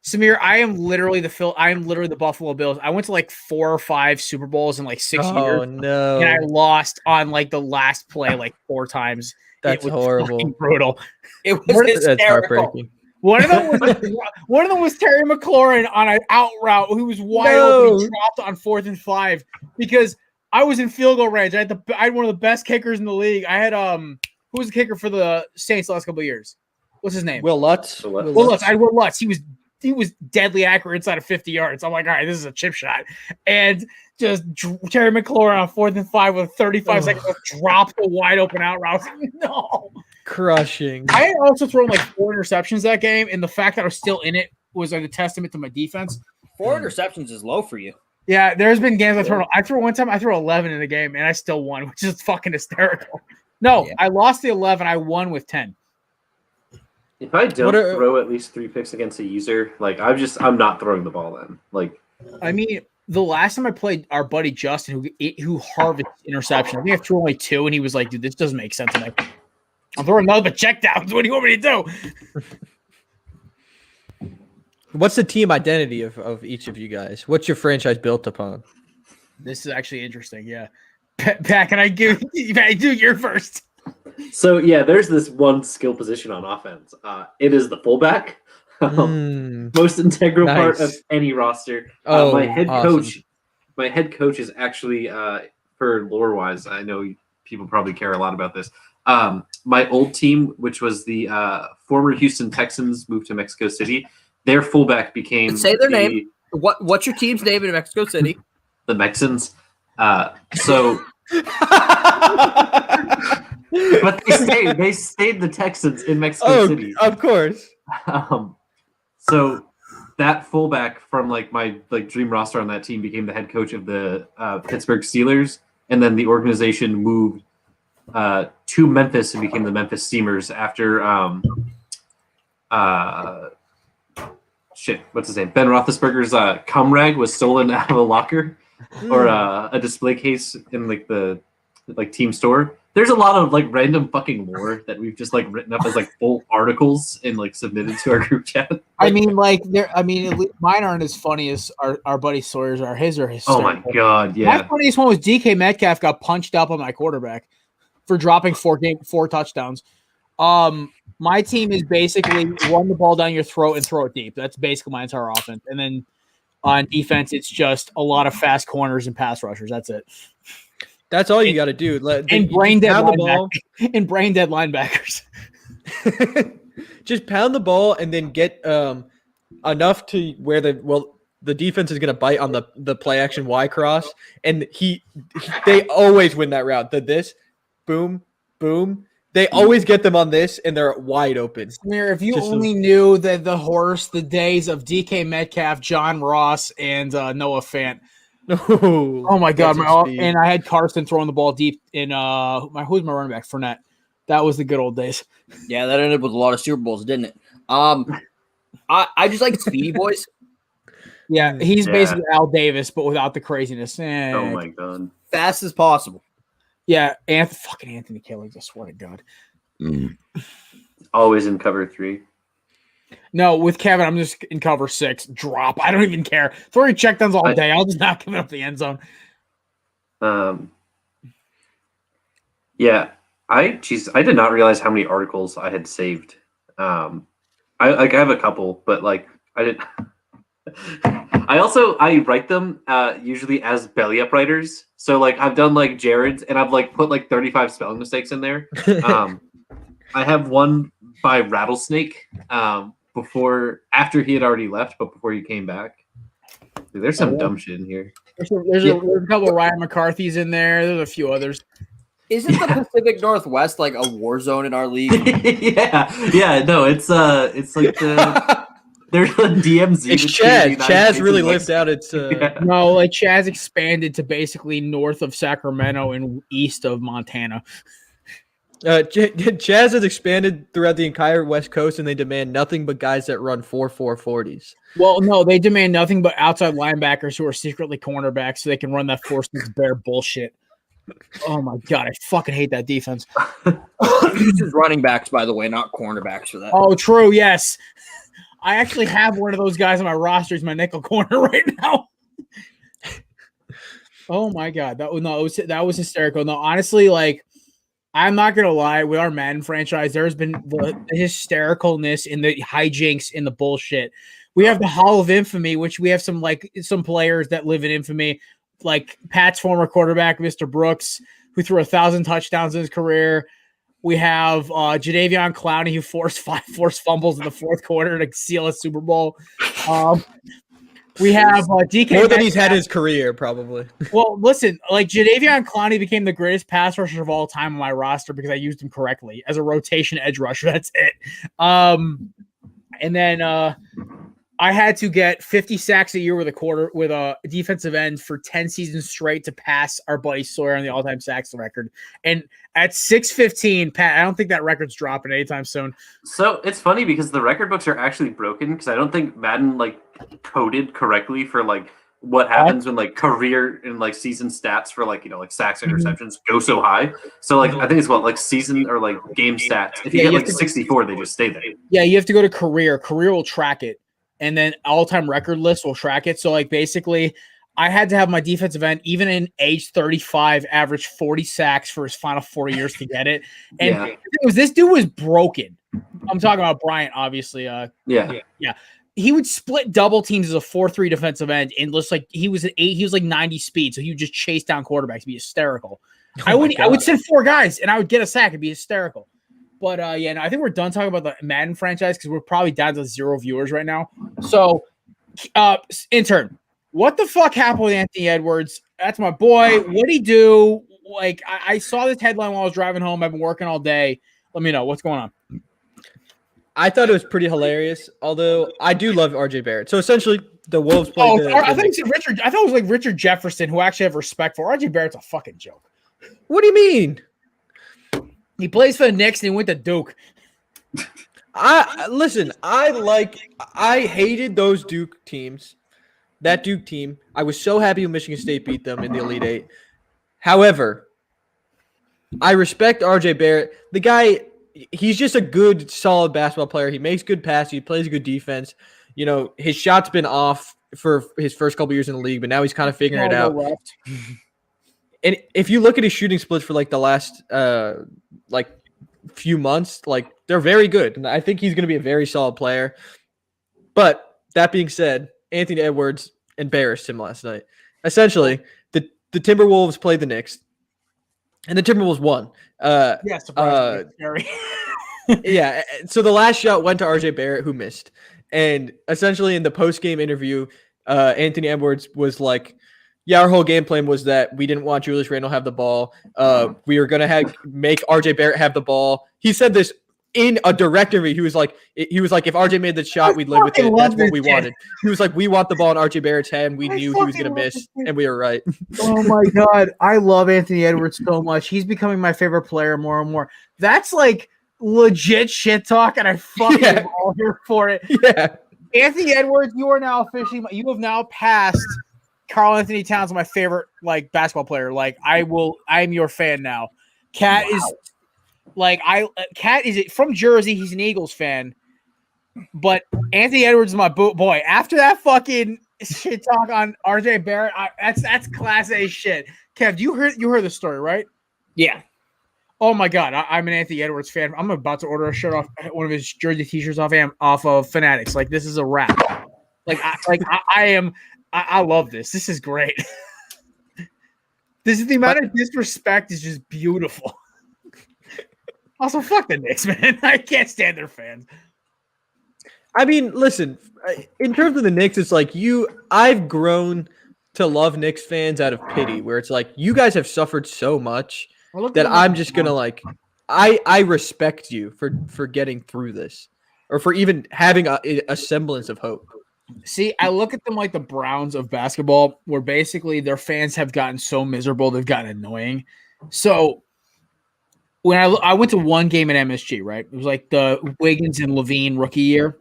Samir, I am literally the Buffalo Bills. I went to like 4 or 5 Super Bowls in like 6 Oh years, no. and I lost on like the last play like 4 times. That's It was horrible. fucking brutal. It was That's hysterical. heartbreaking. One of them was Terry McLaurin on an out route who was wide open, he dropped on 4th and 5 because I was in field goal range. I had one of the best kickers in the league. I had who was the kicker for the Saints the last couple of years? What's his name? Will Lutz. Will Lutz. Will Lutz. I had Will Lutz. He was deadly accurate inside of 50 yards. I'm like, all right, this is a chip shot. And just Terry McLaurin on 4th and 5 with 35 seconds left, dropped the wide open out route. No. Crushing. I had also thrown like 4 interceptions that game, and the fact that I was still in it was like a testament to my defense. 4 interceptions is low for you. Yeah, there's been games I threw one time, I threw 11 in a game, and I still won, which is fucking hysterical. No, I lost the 11. I won with 10. If I don't throw at least 3 picks against a user, like I'm not throwing the ball then. Like I mean, the last time I played our buddy Justin, who harvests interception, I think I threw only 2, and he was like, "Dude, this doesn't make sense." I'm like, "I'm throwing nothing but checkdowns. What do you want me to do?" What's the team identity of each of you guys? What's your franchise built upon? This is actually interesting. Yeah, Pat, can I do your first? So yeah, there's this one skill position on offense. It is the fullback, most integral part of any roster. My head coach is actually for lore wise. I know people probably care a lot about this. My old team, which was the former Houston Texans, moved to Mexico City. Their fullback became Say their name. What's your team's name in Mexico City? The Mexicans. So. But they stayed the Texans in Mexico City. Of course. So that fullback from like my dream roster on that team became the head coach of the Pittsburgh Steelers, and then the organization moved to Memphis and became the Memphis Steamers after what's his name? Ben Roethlisberger's cum rag was stolen out of a locker or a display case in like the team store. There's a lot of like random fucking lore that we've just like written up as like full articles and like submitted to our group chat. I mean, mine aren't as funny as our buddy Sawyer's are. His are hysterical. Oh my god, yeah. My funniest one was DK Metcalf got punched up on my quarterback for dropping 4 touchdowns. My team is basically run the ball down your throat and throw it deep. That's basically my entire offense. And then on defense, it's just a lot of fast corners and pass rushers. That's it. That's all you got to do. And brain dead linebackers. Just pound the ball and then get enough to where the the defense is going to bite on the play action Y cross, and they always win that route. Boom, boom. They always get them on this, and they're wide open. Samir, if you only knew that the days of DK Metcalf, John Ross, and Noah Fant. Oh my God! And I had Carson throwing the ball deep in who's my running back? Fournette. That was the good old days. Yeah, that ended with a lot of Super Bowls, didn't it? I just like Speedy Boys. Yeah, he's basically Al Davis, but without the craziness. Oh my God! Fast as possible. Yeah, fucking Anthony Kelly. I swear to God. Always in cover 3. No, with Kevin, I'm just in cover 6. Drop. I don't even care. Throwing checkdowns all day. I'll just not give it up the end zone. Yeah, I did not realize how many articles I had saved. I have a couple, but like I didn't. I write them usually as belly up writers. So like I've done like Jared's, and I've like put like 35 spelling mistakes in there. I have one by Rattlesnake after he had already left, but before he came back. Dude, there's some dumb shit in here. There's a couple of Ryan McCarthy's in there. There's a few others. Isn't the Pacific Northwest like a war zone in our league? yeah. No, it's like the there's a DMZ. It's Chaz. Chaz really lived out its. No, like Chaz expanded to basically north of Sacramento and east of Montana. Chaz has expanded throughout the entire West Coast, and they demand nothing but guys that run 4.40s. Well, no, they demand nothing but outside linebackers who are secretly cornerbacks, so they can run that 4-6 bear bullshit. Oh my God, I fucking hate that defense. This is running backs, by the way, not cornerbacks for that. Oh, true. Yes, I actually have one of those guys on my roster as my nickel corner right now. Oh my God, that was hysterical. No, honestly, like I'm not gonna lie, with our Madden franchise, there's been the hystericalness in the hijinks in the bullshit. We have the Hall of Infamy, which we have some players that live in infamy. Like Pat's former quarterback, Mr. Brooks, who threw 1,000 touchdowns in his career. We have Jadeveon Clowney, who forced 5 forced fumbles in the fourth quarter to seal a Super Bowl. We have DK. More than he's had his career, probably. Well, listen, like Jadeveon Clowney became the greatest pass rusher of all time on my roster because I used him correctly as a rotation edge rusher. That's it. And then I had to get 50 sacks a year with a defensive end for 10 seasons straight to pass our buddy Sawyer on the all-time sacks record. And at 615, Pat, I don't think that record's dropping anytime soon. So it's funny because the record books are actually broken because I don't think Madden like coded correctly for like what happens when like career and like season stats for like, like sacks, interceptions go so high. So like I think it's like season or like game stats. If you get like 64, they just stay there. Yeah, you have to go to career. Career will track it. And then all-time record list will track it. So, like, basically, I had to have my defensive end, even in age 35, average 40 sacks for his final 4 years to get it. And this dude was broken. I'm talking about Bryant, obviously. Yeah. He would split double teams as a 4-3 defensive end, and looks like he was like 90 speed, so he would just chase down quarterbacks, be hysterical. I would send 4 guys, and I would get a sack and be hysterical. But no, I think we're done talking about the Madden franchise because we're probably down to 0 viewers right now. So, intern, what the fuck happened with Anthony Edwards? That's my boy. What'd he do? Like, I saw this headline while I was driving home. I've been working all day. Let me know what's going on. I thought it was pretty hilarious, although I do love RJ Barrett. So essentially, the Wolves played. I thought it was like Richard Jefferson, who I actually have respect for. RJ Barrett's a fucking joke. What do you mean? He plays for the Knicks and he went to Duke. I hated those Duke teams. That Duke team. I was so happy when Michigan State beat them in the Elite Eight. However, I respect RJ Barrett. The guy, he's just a good, solid basketball player. He makes good passes. He plays good defense. His shot's been off for his first couple years in the league, but now he's kind of figuring it out. And if you look at his shooting splits for like the last few months, like they're very good. And I think he's going to be a very solid player. But that being said, Anthony Edwards embarrassed him last night. Essentially, the Timberwolves played the Knicks, and the Timberwolves won. Surprisingly. Yeah. So the last shot went to RJ Barrett, who missed. And essentially in the post-game interview, Anthony Edwards was like, yeah, our whole game plan was that we didn't want Julius Randle have the ball. We were going to make RJ Barrett have the ball. He said this in a direct interview. He was like, if RJ made the shot, we'd live with it. That's what we wanted. He was like, we want the ball in RJ Barrett's hand. We knew he was going to miss, and we were right. Oh my God. I love Anthony Edwards so much. He's becoming my favorite player more and more. That's like legit shit talk, and I fucking am all here for it. Yeah. Anthony Edwards, you have now passed Karl Anthony Towns, my favorite like basketball player. Like I'm your fan now. Cat is from Jersey. He's an Eagles fan, but Anthony Edwards is my boy. After that fucking shit talk on RJ Barrett, that's class A shit. Kev, you heard the story, right? Yeah. Oh my God, I'm an Anthony Edwards fan. I'm about to order a shirt off one of his jersey T-shirts off of Fanatics. Like this is a wrap. I love this. This is great. This is the amount of disrespect is just beautiful. Also, fuck the Knicks, man. I can't stand their fans. I mean, listen, in terms of the Knicks, it's like I've grown to love Knicks fans out of pity, where it's like you guys have suffered so much that I'm just gonna like I respect you for getting through this, or for even having a semblance of hope. See, I look at them like the Browns of basketball, where basically their fans have gotten so miserable they've gotten annoying. So when I went to one game at MSG, right? It was like the Wiggins and Levine rookie year. It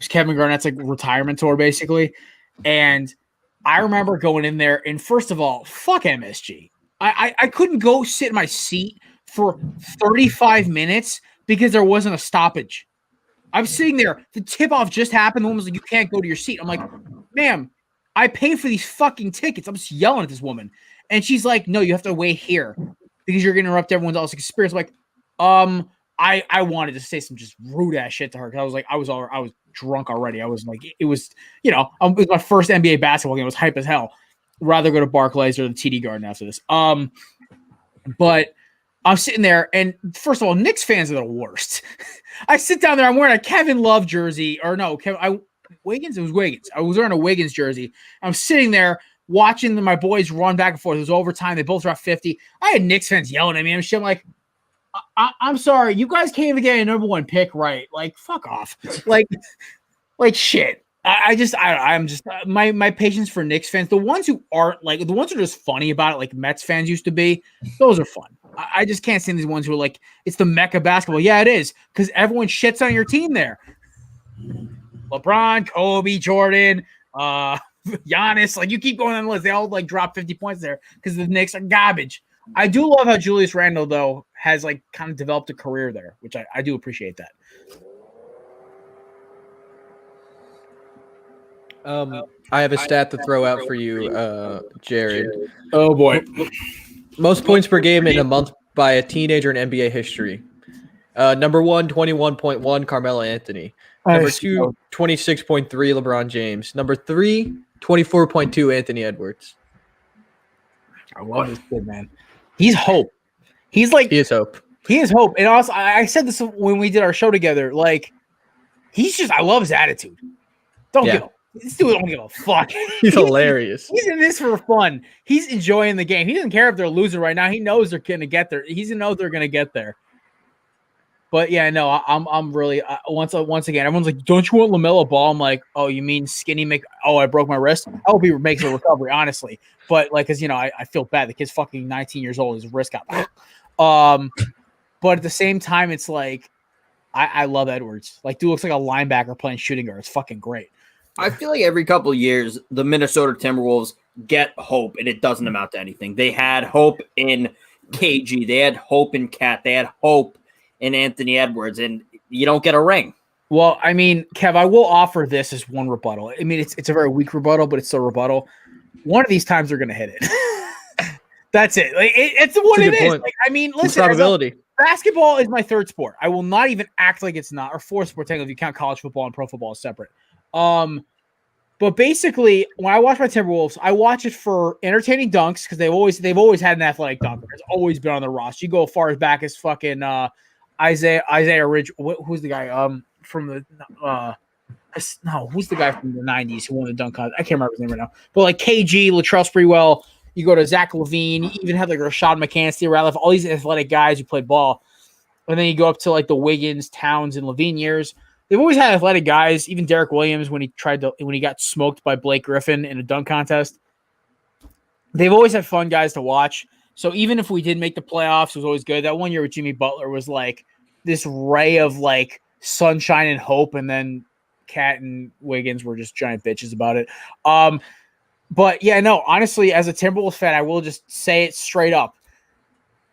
was Kevin Garnett's like retirement tour, basically. And I remember going in there, and first of all, fuck MSG. I couldn't go sit in my seat for 35 minutes because there wasn't a stoppage. I'm sitting there. The tip-off just happened. The woman was like, you can't go to your seat. I'm like, ma'am, I paid for these fucking tickets. I'm just yelling at this woman. And she's like, no, you have to wait here because you're going to interrupt everyone else's experience. I'm like, I wanted to say some just rude-ass shit to her because I was like, I was drunk already. I was like, it was, it was my first NBA basketball game. It was hype as hell. Rather go to Barclays or the TD Garden after this. But I'm sitting there, and first of all, Knicks fans are the worst. I sit down there. I'm wearing a Kevin Love jersey, or no, Wiggins. It was Wiggins. I was wearing a Wiggins jersey. I'm sitting there watching my boys run back and forth. It was overtime. They both dropped 50. I had Knicks fans yelling at me. I'm like, I'm sorry, you guys can't even get a number one pick, right? Like, fuck off. Like shit. I'm just my patience for Knicks fans, the ones who aren't like the ones who are just funny about it, like Mets fans used to be, those are fun. I just can't stand these ones who are like, it's the Mecca basketball. Yeah, it is, because everyone shits on your team there. LeBron, Kobe, Jordan, Giannis, like you keep going on the list. They all like drop 50 points there because the Knicks are garbage. I do love how Julius Randle though has like kind of developed a career there, which I do appreciate that. I have a stat to throw out for you, Jared. Oh boy. Most points per game in a month by a teenager in NBA history. Number 1, 21.1, Carmelo Anthony. Number 2, 26.3, LeBron James. Number 3, 24.2, Anthony Edwards. I love this kid, man. He's hope. He is hope. He is hope. And also, I said this when we did our show together. Like, I love his attitude. This dude don't give a fuck. He's hilarious. He's in this for fun. He's enjoying the game. He doesn't care if they're losing right now. He knows they're going to get there. He knows they're going to get there. But yeah, no, I'm really once again, everyone's like, "Don't you want LaMelo Ball?" I'm like, "Oh, you mean skinny make? Oh, I broke my wrist. I hope he makes a recovery, honestly." But like, cause I feel bad. The kid's fucking 19 years old. His wrist got. But at the same time, it's like, I love Edwards. Like, dude looks like a linebacker playing shooting guard. It's fucking great. I feel like every couple of years, the Minnesota Timberwolves get hope, and it doesn't amount to anything. They had hope in KG. They had hope in Cat. They had hope in Anthony Edwards, and you don't get a ring. Well, I mean, Kev, I will offer this as one rebuttal. I mean, it's a very weak rebuttal, but it's still a rebuttal. One of these times they're going to hit it. That's it. Like, it's what it is. Like, I mean, listen, probability. Basketball is my third sport. I will not even act like it's not, or fourth sport, technically, if you count college football and pro football as separate. But basically, when I watch my Timberwolves, I watch it for entertaining dunks because they've always had an athletic dunker. It's always been on the roster. You go as far as back as fucking Isaiah Ridge. Who's the guy from the No, who's the guy from the 90s who won the dunk contest? I can't remember his name right now. But like KG, Latrell Sprewell, you go to Zach LaVine, you even have like Rashad McCann, Steve Ratliff, all these athletic guys who played ball. And then you go up to like the Wiggins, Towns, and LaVine years. They've always had athletic guys, even Derek Williams when he got smoked by Blake Griffin in a dunk contest. They've always had fun guys to watch. So even if we did make the playoffs, it was always good. That one year with Jimmy Butler was like this ray of like sunshine and hope, and then Cat and Wiggins were just giant bitches about it. But yeah, no, honestly, as a Timberwolves fan, I will just say it straight up.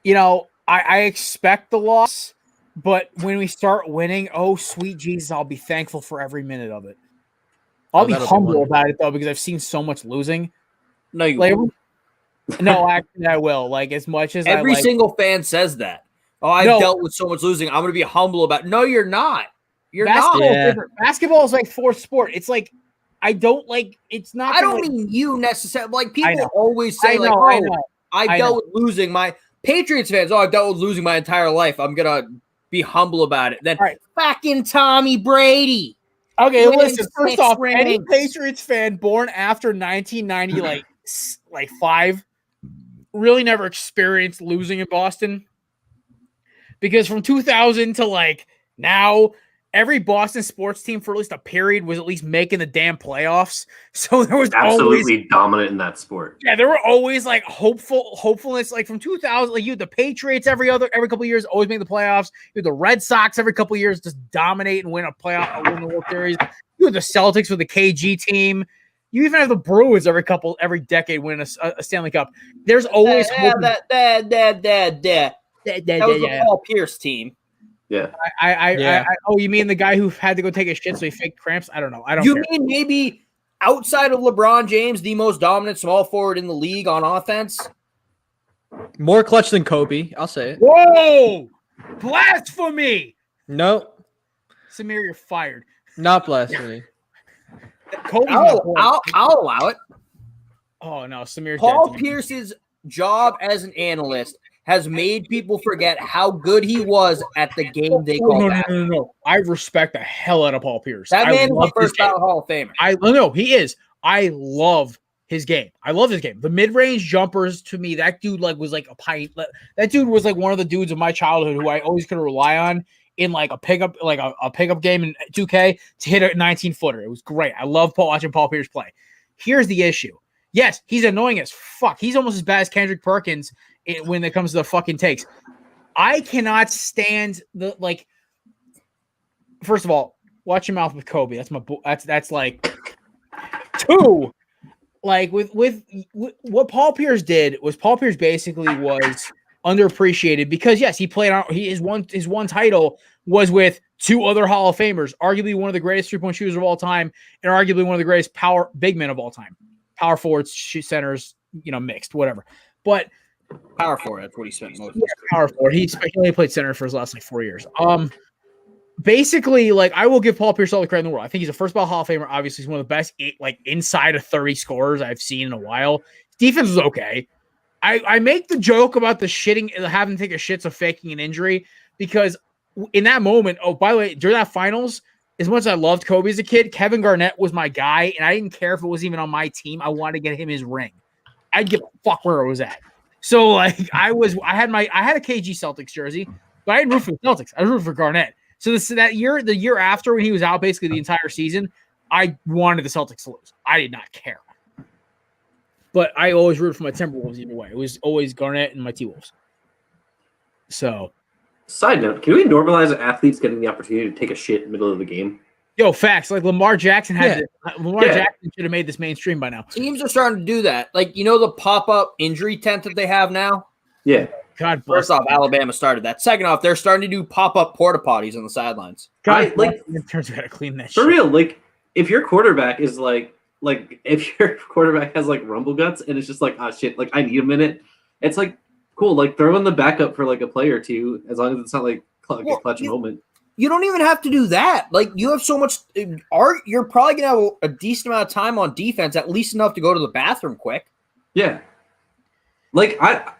You know, I expect the loss, but when we start winning, oh sweet Jesus, I'll be thankful for every minute of it. I'll be humble about it though, because I've seen so much losing. No, you like, won't. No, actually, I will. Like as much as every single fan says that. Oh, I've dealt with so much losing. I'm going to be humble about it. No, you're not. You're not. Yeah. Basketball is like fourth sport. It's like I don't like. It's not. I don't mean you necessarily. Like people always say, I dealt with losing. My Patriots fans. Oh, I've dealt with losing my entire life. I'm gonna be humble about it. Then fucking Tommy Brady. Okay, listen. First off, any Patriots fan born after 1990, like 5, really never experienced losing in Boston. Because from 2000 to like now, every Boston sports team for at least a period was at least making the damn playoffs. So there was absolutely always, dominant in that sport. Yeah, there were always like hopefulness. Like from 2000, like you had the Patriots every couple of years always make the playoffs. You had the Red Sox every couple of years just dominate and win a win the World Series. You had the Celtics with the KG team. You even have the Bruins every decade win a Stanley Cup. There's always hope. That was the Paul Pierce team. Yeah. Oh, you mean the guy who had to go take a shit so he faked cramps? I don't know. I don't. You mean maybe outside of LeBron James, the most dominant small forward in the league on offense? More clutch than Kobe. I'll say it. Whoa! Blasphemy! No. Samir, you're fired. Not blasphemy. Kobe. I'll allow it. Oh no, Samir. Paul Pierce's job as an analyst has made people forget how good he was at the game they call No. I respect the hell out of Paul Pierce. That man is the first Hall of Famer. No, he is. I love his game. I love his game. The mid-range jumpers, to me, that dude was like a pint. That dude was like one of the dudes of my childhood who I always could rely on in like a pickup, like a pickup game in 2K to hit a 19-footer. It was great. I love watching Paul Pierce play. Here's the issue. Yes, he's annoying as fuck. He's almost as bad as Kendrick Perkins when it comes to the fucking takes. I cannot stand first of all, watch your mouth with Kobe. That's like 2. Like with what Paul Pierce did was Paul Pierce basically was underappreciated because yes, he played on his one title was with 2 other Hall of Famers, arguably one of the greatest 3-point shooters of all time, and arguably one of the greatest power big men of all time. Power forwards, centers, mixed, whatever. But power forward, that's what he spent most. Yeah, power forward. He only played center for his last 4 years. Basically, I will give Paul Pierce all the credit in the world. I think he's a first ball Hall of Famer. Obviously, he's one of the best inside of 30 scorers I've seen in a while. Defense was okay. I make the joke about the having to take a shit, so faking an injury because in that moment. Oh, by the way, during that finals. As much as I loved Kobe as a kid, Kevin Garnett was my guy, and I didn't care if it was even on my team. I wanted to get him his ring. I'd give a fuck where it was at. So I had a KG Celtics jersey, but I didn't root for the Celtics. I rooted for Garnett. So the year after when he was out basically the entire season, I wanted the Celtics to lose. I did not care. But I always rooted for my Timberwolves either way. It was always Garnett and my T-Wolves. So. Side note, can we normalize athletes getting the opportunity to take a shit in the middle of the game? Yo, facts. Like Lamar Jackson Jackson should have made this mainstream by now. Teams are starting to do that. Like, the pop-up injury tent that they have now? Yeah. God bless. First off, Alabama started that. Second off, they're starting to do pop-up porta potties on the sidelines. God, in terms of how to clean that for shit. real, if your quarterback is if your quarterback has rumble guts and it's just shit, I need a minute. It's cool, throw in the backup for a play or two, as long as it's not a clutch moment. You don't even have to do that. You have so much you're probably gonna have a decent amount of time on defense, at least enough to go to the bathroom quick. Yeah. I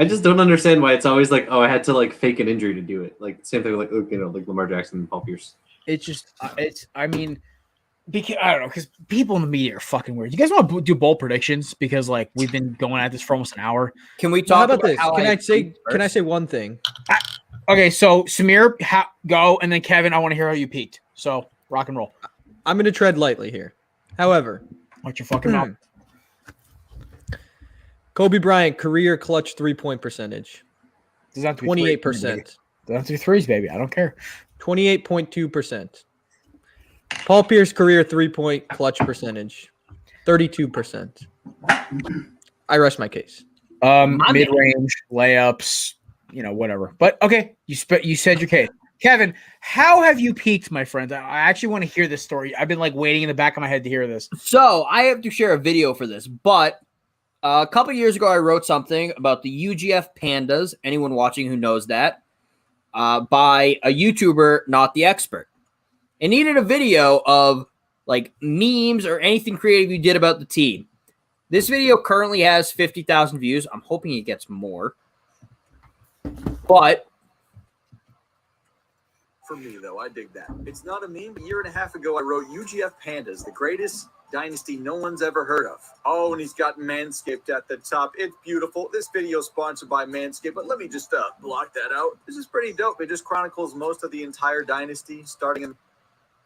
just don't understand why it's always I had to fake an injury to do it. Same thing with Lamar Jackson and Paul Pierce. It's just I mean, because I don't know, because people in the media are fucking weird. You guys want to do bold predictions because like we've been going at this for almost an hour. Can we How talk about this? how Can I say? peaked Can I first? say one thing? Okay, so Samir, go, and then Kevin, I want to hear how you peaked. So rock and roll. I'm going to tread lightly here. However, Watch your fucking mouth. Kobe Bryant career clutch 3-point percentage, Does that have to be threes, 28%, baby. Doesn't have to be threes, baby. I don't care. 28.2%. Paul Pierce career 3-point clutch percentage, 32%. I rest my case. Mid range layups, whatever. But okay, you said your case. Kevin, how have you peaked, my friend? I actually want to hear this story. I've been like waiting in the back of my head to hear this. So I have to share a video for this, but a couple years ago I wrote something about the UGF Pandas. Anyone watching who knows that, by a YouTuber, not the expert. It needed a video of like memes or anything creative you did about the team. This video currently has 50,000 views. I'm hoping it gets more. But for me, though, I dig that. It's not a meme. A year and a half ago, I wrote UGF Pandas, the greatest dynasty no one's ever heard of. Oh, and he's got Manscaped at the top. It's beautiful. This video is sponsored by Manscaped, but let me just block that out. This is pretty dope. It just chronicles most of the entire dynasty, starting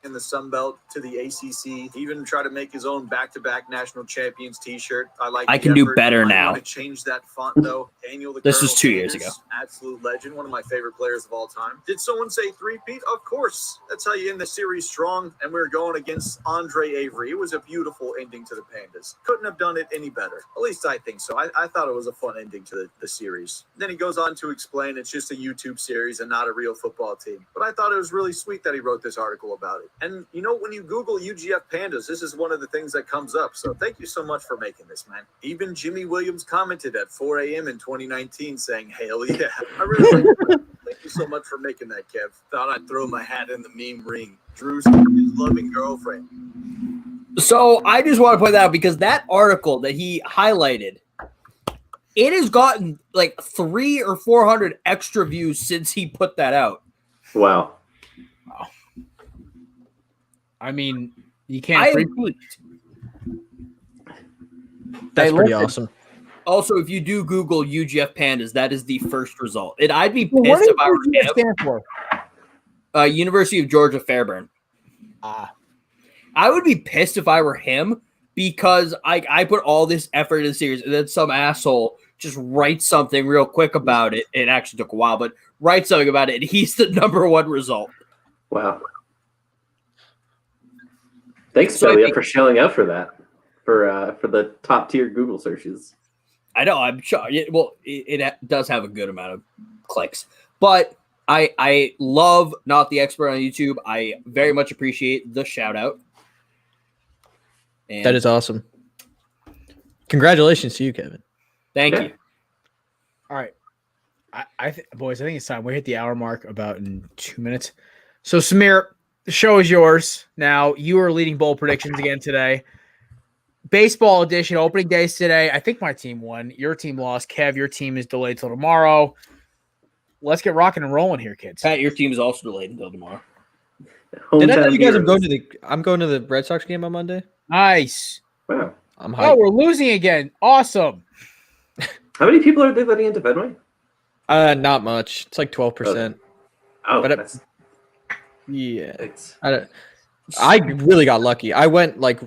in the Sun Belt to the ACC. He even try to make his own back-to-back national champions T-shirt. I can do better now. To change that font though. Daniel the This Colonel is 2 years Sanders, ago. absolute legend, one of my favorite players of all time. Did someone say three-peat? Of course. That's how you end the series strong. And we were going against Andre Avery. It was a beautiful ending to the Pandas. Couldn't have done it any better. At least I think so. I thought it was a fun ending to the series. Then he goes on to explain it's just a YouTube series and not a real football team. But I thought it was really sweet that he wrote this article about it. And when you Google UGF Pandas, this is one of the things that comes up. So thank you so much for making this, man. Even Jimmy Williams commented at 4 a.m. in 2019 saying, hell yeah. I really like that. Thank you so much for making that, Kev. Thought I'd throw my hat in the meme ring. Drew's his loving girlfriend. So I just want to point that out because that article that he highlighted, it has gotten like 300 or 400 extra views since he put that out. Wow. I mean, you can't. That's pretty awesome. Also, if you do Google UGF Pandas, that is the first result. And I'd be What pissed does if I were UGF him. stand for? University of Georgia Fairburn. I would be pissed if I were him because I put all this effort in the series and then some asshole just writes something real quick about it. It actually took a while, but write something about it, and he's the number one result. Wow. Thanks, So Belia, for shelling out for that, for the top tier Google searches. I know. I'm sure. It does have a good amount of clicks, but I love Not the Expert on YouTube. I very much appreciate the shout out. And That is awesome. Congratulations to you, Kevin. thank Yeah. you. All right. Boys, I think it's time. We hit the hour mark about in 2 minutes. So, Samir, the show is yours. Now, you are leading bowl predictions again today. Baseball edition, opening days today. I think my team won. Your team lost. Kev, your team is delayed till tomorrow. Let's get rocking and rolling here, kids. Pat, your team is also delayed until tomorrow. Did I tell Hometown you guys heroes. I'm going to the Red Sox game on Monday? Nice. Wow. I'm Oh, hyped. we're losing again. Awesome. How many people are they letting into Fenway? Not much. It's like 12%. Oh, But that's Yeah. it's I really got lucky. I went like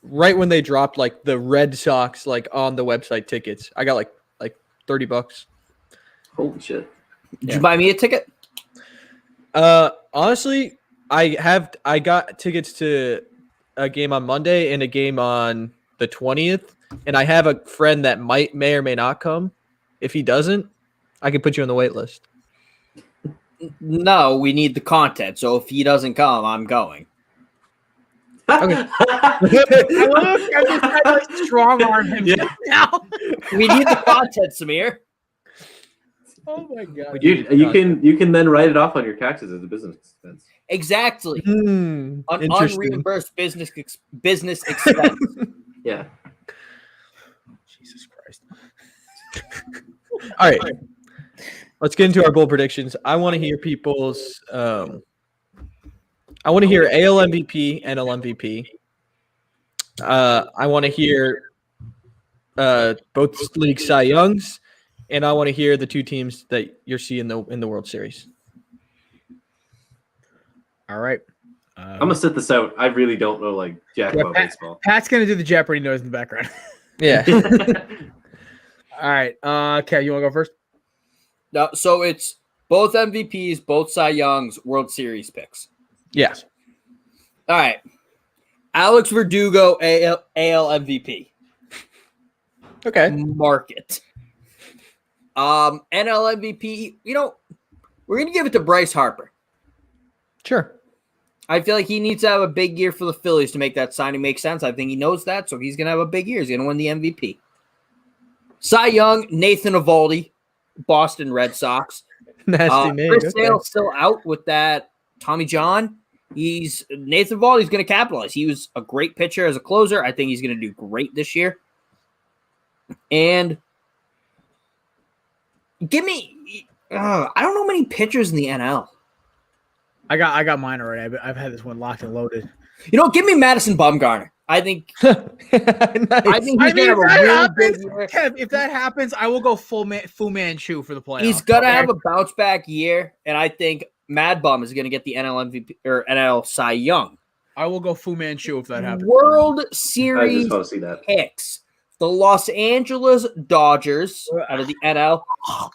right when they dropped like the Red Sox like on the website tickets. I got like $30. holy shit. Did you buy me a ticket? Honestly, I got tickets to a game on Monday and a game on the 20th, and I have a friend that may or may not come. If he doesn't, I can put you on the wait list. No, we need the content. So if he doesn't come, I'm going. Okay. I just tried to like strong arm him now. We need the content, Samir. Oh my god. You can then write it off on your taxes as a business expense. Exactly. Interesting. Unreimbursed business expense. Yeah. Jesus Christ. All right. Let's get into our bold predictions. I want to hear people's I want to hear AL MVP, NL MVP. I want to hear both league Cy Youngs, and I want to hear the two teams that you're seeing in the World Series. All right. I'm gonna sit this out. I really don't know like jack about baseball. Pat's gonna do the Jeopardy noise in the background. Yeah. All right. Okay, you want to go first? No, so it's both MVPs, both Cy Youngs, World Series picks. Yes. All right. Alex Verdugo, AL MVP. Okay. Market. NL MVP, we're going to give it to Bryce Harper. Sure. I feel like he needs to have a big year for the Phillies to make that signing make sense. I think he knows that, so he's going to have a big year. He's going to win the MVP. Cy Young, Nathan Eovaldi, Boston Red Sox. Nasty name. Chris Sale's still out with that Tommy John. Nathan Eovaldi's going to capitalize. He was a great pitcher as a closer. I think he's going to do great this year. And give me, I don't know many pitchers in the NL. I got mine already. I've had this one locked and loaded. Give me Madison Bumgarner. I think. Nice. I think he's gonna have a really big year. Kev, if that happens, I will go Fu Manchu for the playoffs. He's gonna have a bounce back year, and I think Mad Bum is gonna get the NL MVP or NL Cy Young. I will go Fu Manchu if that happens. World I Series just want to see that. picks. The Los Angeles Dodgers out of the NL.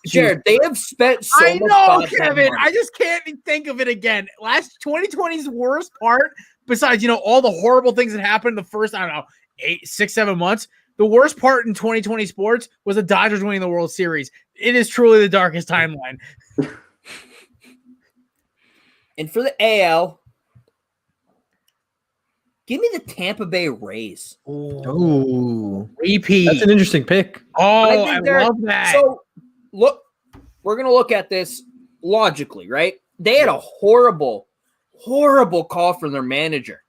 Jared, they have spent so I much know, goddamn Kevin. money. I just can't even think of it again. Last 2020's worst part, besides all the horrible things that happened the first, I don't know, 8, 6, 7 months. The worst part in 2020 sports was the Dodgers winning the World Series. It is truly the darkest timeline. And for the AL, give me the Tampa Bay Rays. Ooh. Repeat. That's an interesting pick. I think they're- love that. So, look, we're going to look at this logically, right? They had a horrible call from their manager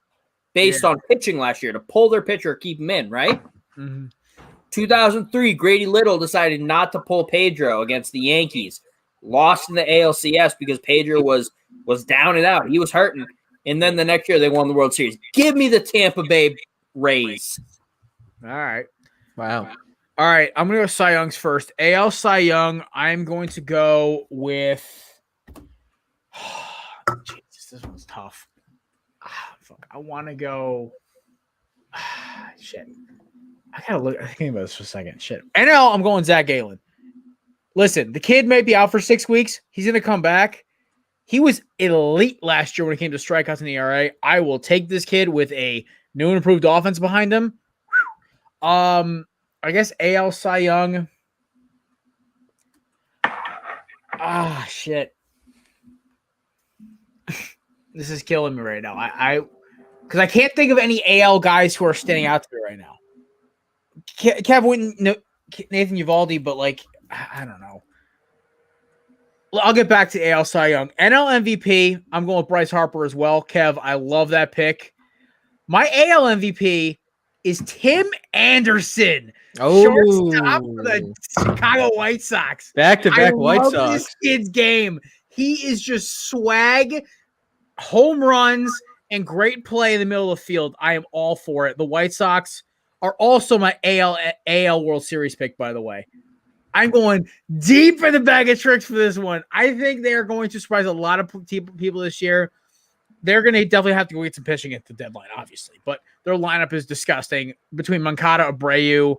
based on pitching last year to pull their pitcher or keep him in, right? Mm-hmm. 2003, Grady Little decided not to pull Pedro against the Yankees. Lost in the ALCS because Pedro was down and out. He was hurting. And then the next year they won the World Series. Give me the Tampa Bay Rays. All right. Wow. All right. I'm going to go Cy Young's first. AL Cy Young, I'm going to go with Jesus, this one's tough. Fuck. I want to go shit. I got to look. I think about this for a second. Shit. NL, I'm going Zach Gallen. Listen, the kid may be out for 6 weeks. He's going to come back. He was elite last year when it came to strikeouts in the ERA. I will take this kid with a new and improved offense behind him. I guess AL Cy Young. Shit. This is killing me right now. Because I can't think of any AL guys who are standing out to me right now. Kevin, Nathan Eovaldi, but I don't know. I'll get back to AL Cy Young. NL MVP, I'm going with Bryce Harper as well. Kev, I love that pick. My AL MVP is Tim Anderson. Shortstop for the Chicago White Sox. Back-to-back White love Sox. This kid's game. He is just swag, home runs, and great play in the middle of the field. I am all for it. The White Sox are also my AL World Series pick, by the way. I'm going deep in the bag of tricks for this one. I think they are going to surprise a lot of people this year. They're going to definitely have to go get some pitching at the deadline, obviously. But their lineup is disgusting. Between Moncada, Abreu,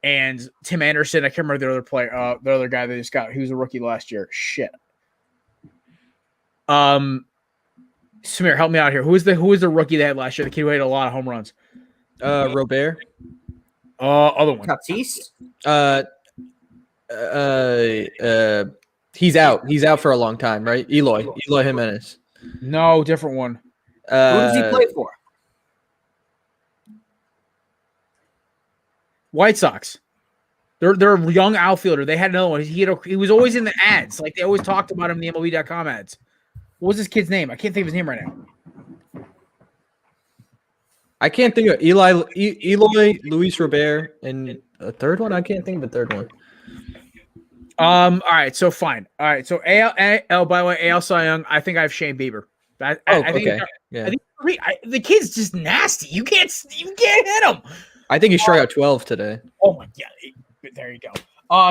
and Tim Anderson, I can't remember the other player, the other guy they just got. He was a rookie last year. Shit. Samir, help me out here. Who is the rookie they had last year? The kid who hit a lot of home runs. Robert. Other one. Tatis? He's out. He's out for a long time, right? Eloy Jimenez. No, different one. Who does he play for? White Sox. They're a young outfielder. They had another one. He was always in the ads. Like they always talked about him in the MLB.com ads. What was this kid's name? I can't think of his name right now. I can't think of Eloy, Luis Robert, and a third one. I can't think of a third one. All right, so fine. All right, so AL by the way, AL Cy Young. I think I have Shane Bieber. I think okay. Yeah. I think the kid's just nasty. You can't hit him. I think he struck out 12 today. Oh my god! There you go.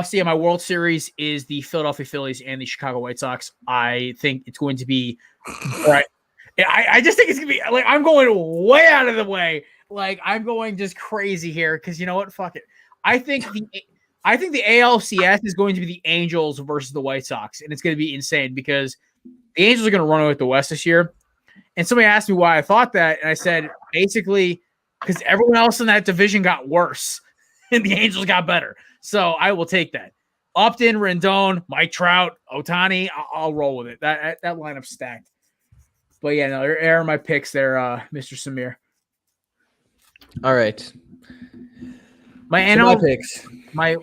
So yeah, my World Series is the Philadelphia Phillies and the Chicago White Sox. I think it's going to be right. I just think it's gonna be like I'm going way out of the way. Like I'm going just crazy here because you know what? Fuck it. I think the ALCS is going to be the Angels versus the White Sox, and it's going to be insane because the Angels are going to run away with the West this year. And somebody asked me why I thought that, and I said basically because everyone else in that division got worse, and the Angels got better. So I will take that. Upton, Rendon, Mike Trout, Ohtani. I'll roll with it. That lineup's stacked. But yeah, no, there are my picks there, Mr. Samir. All right. My picks. My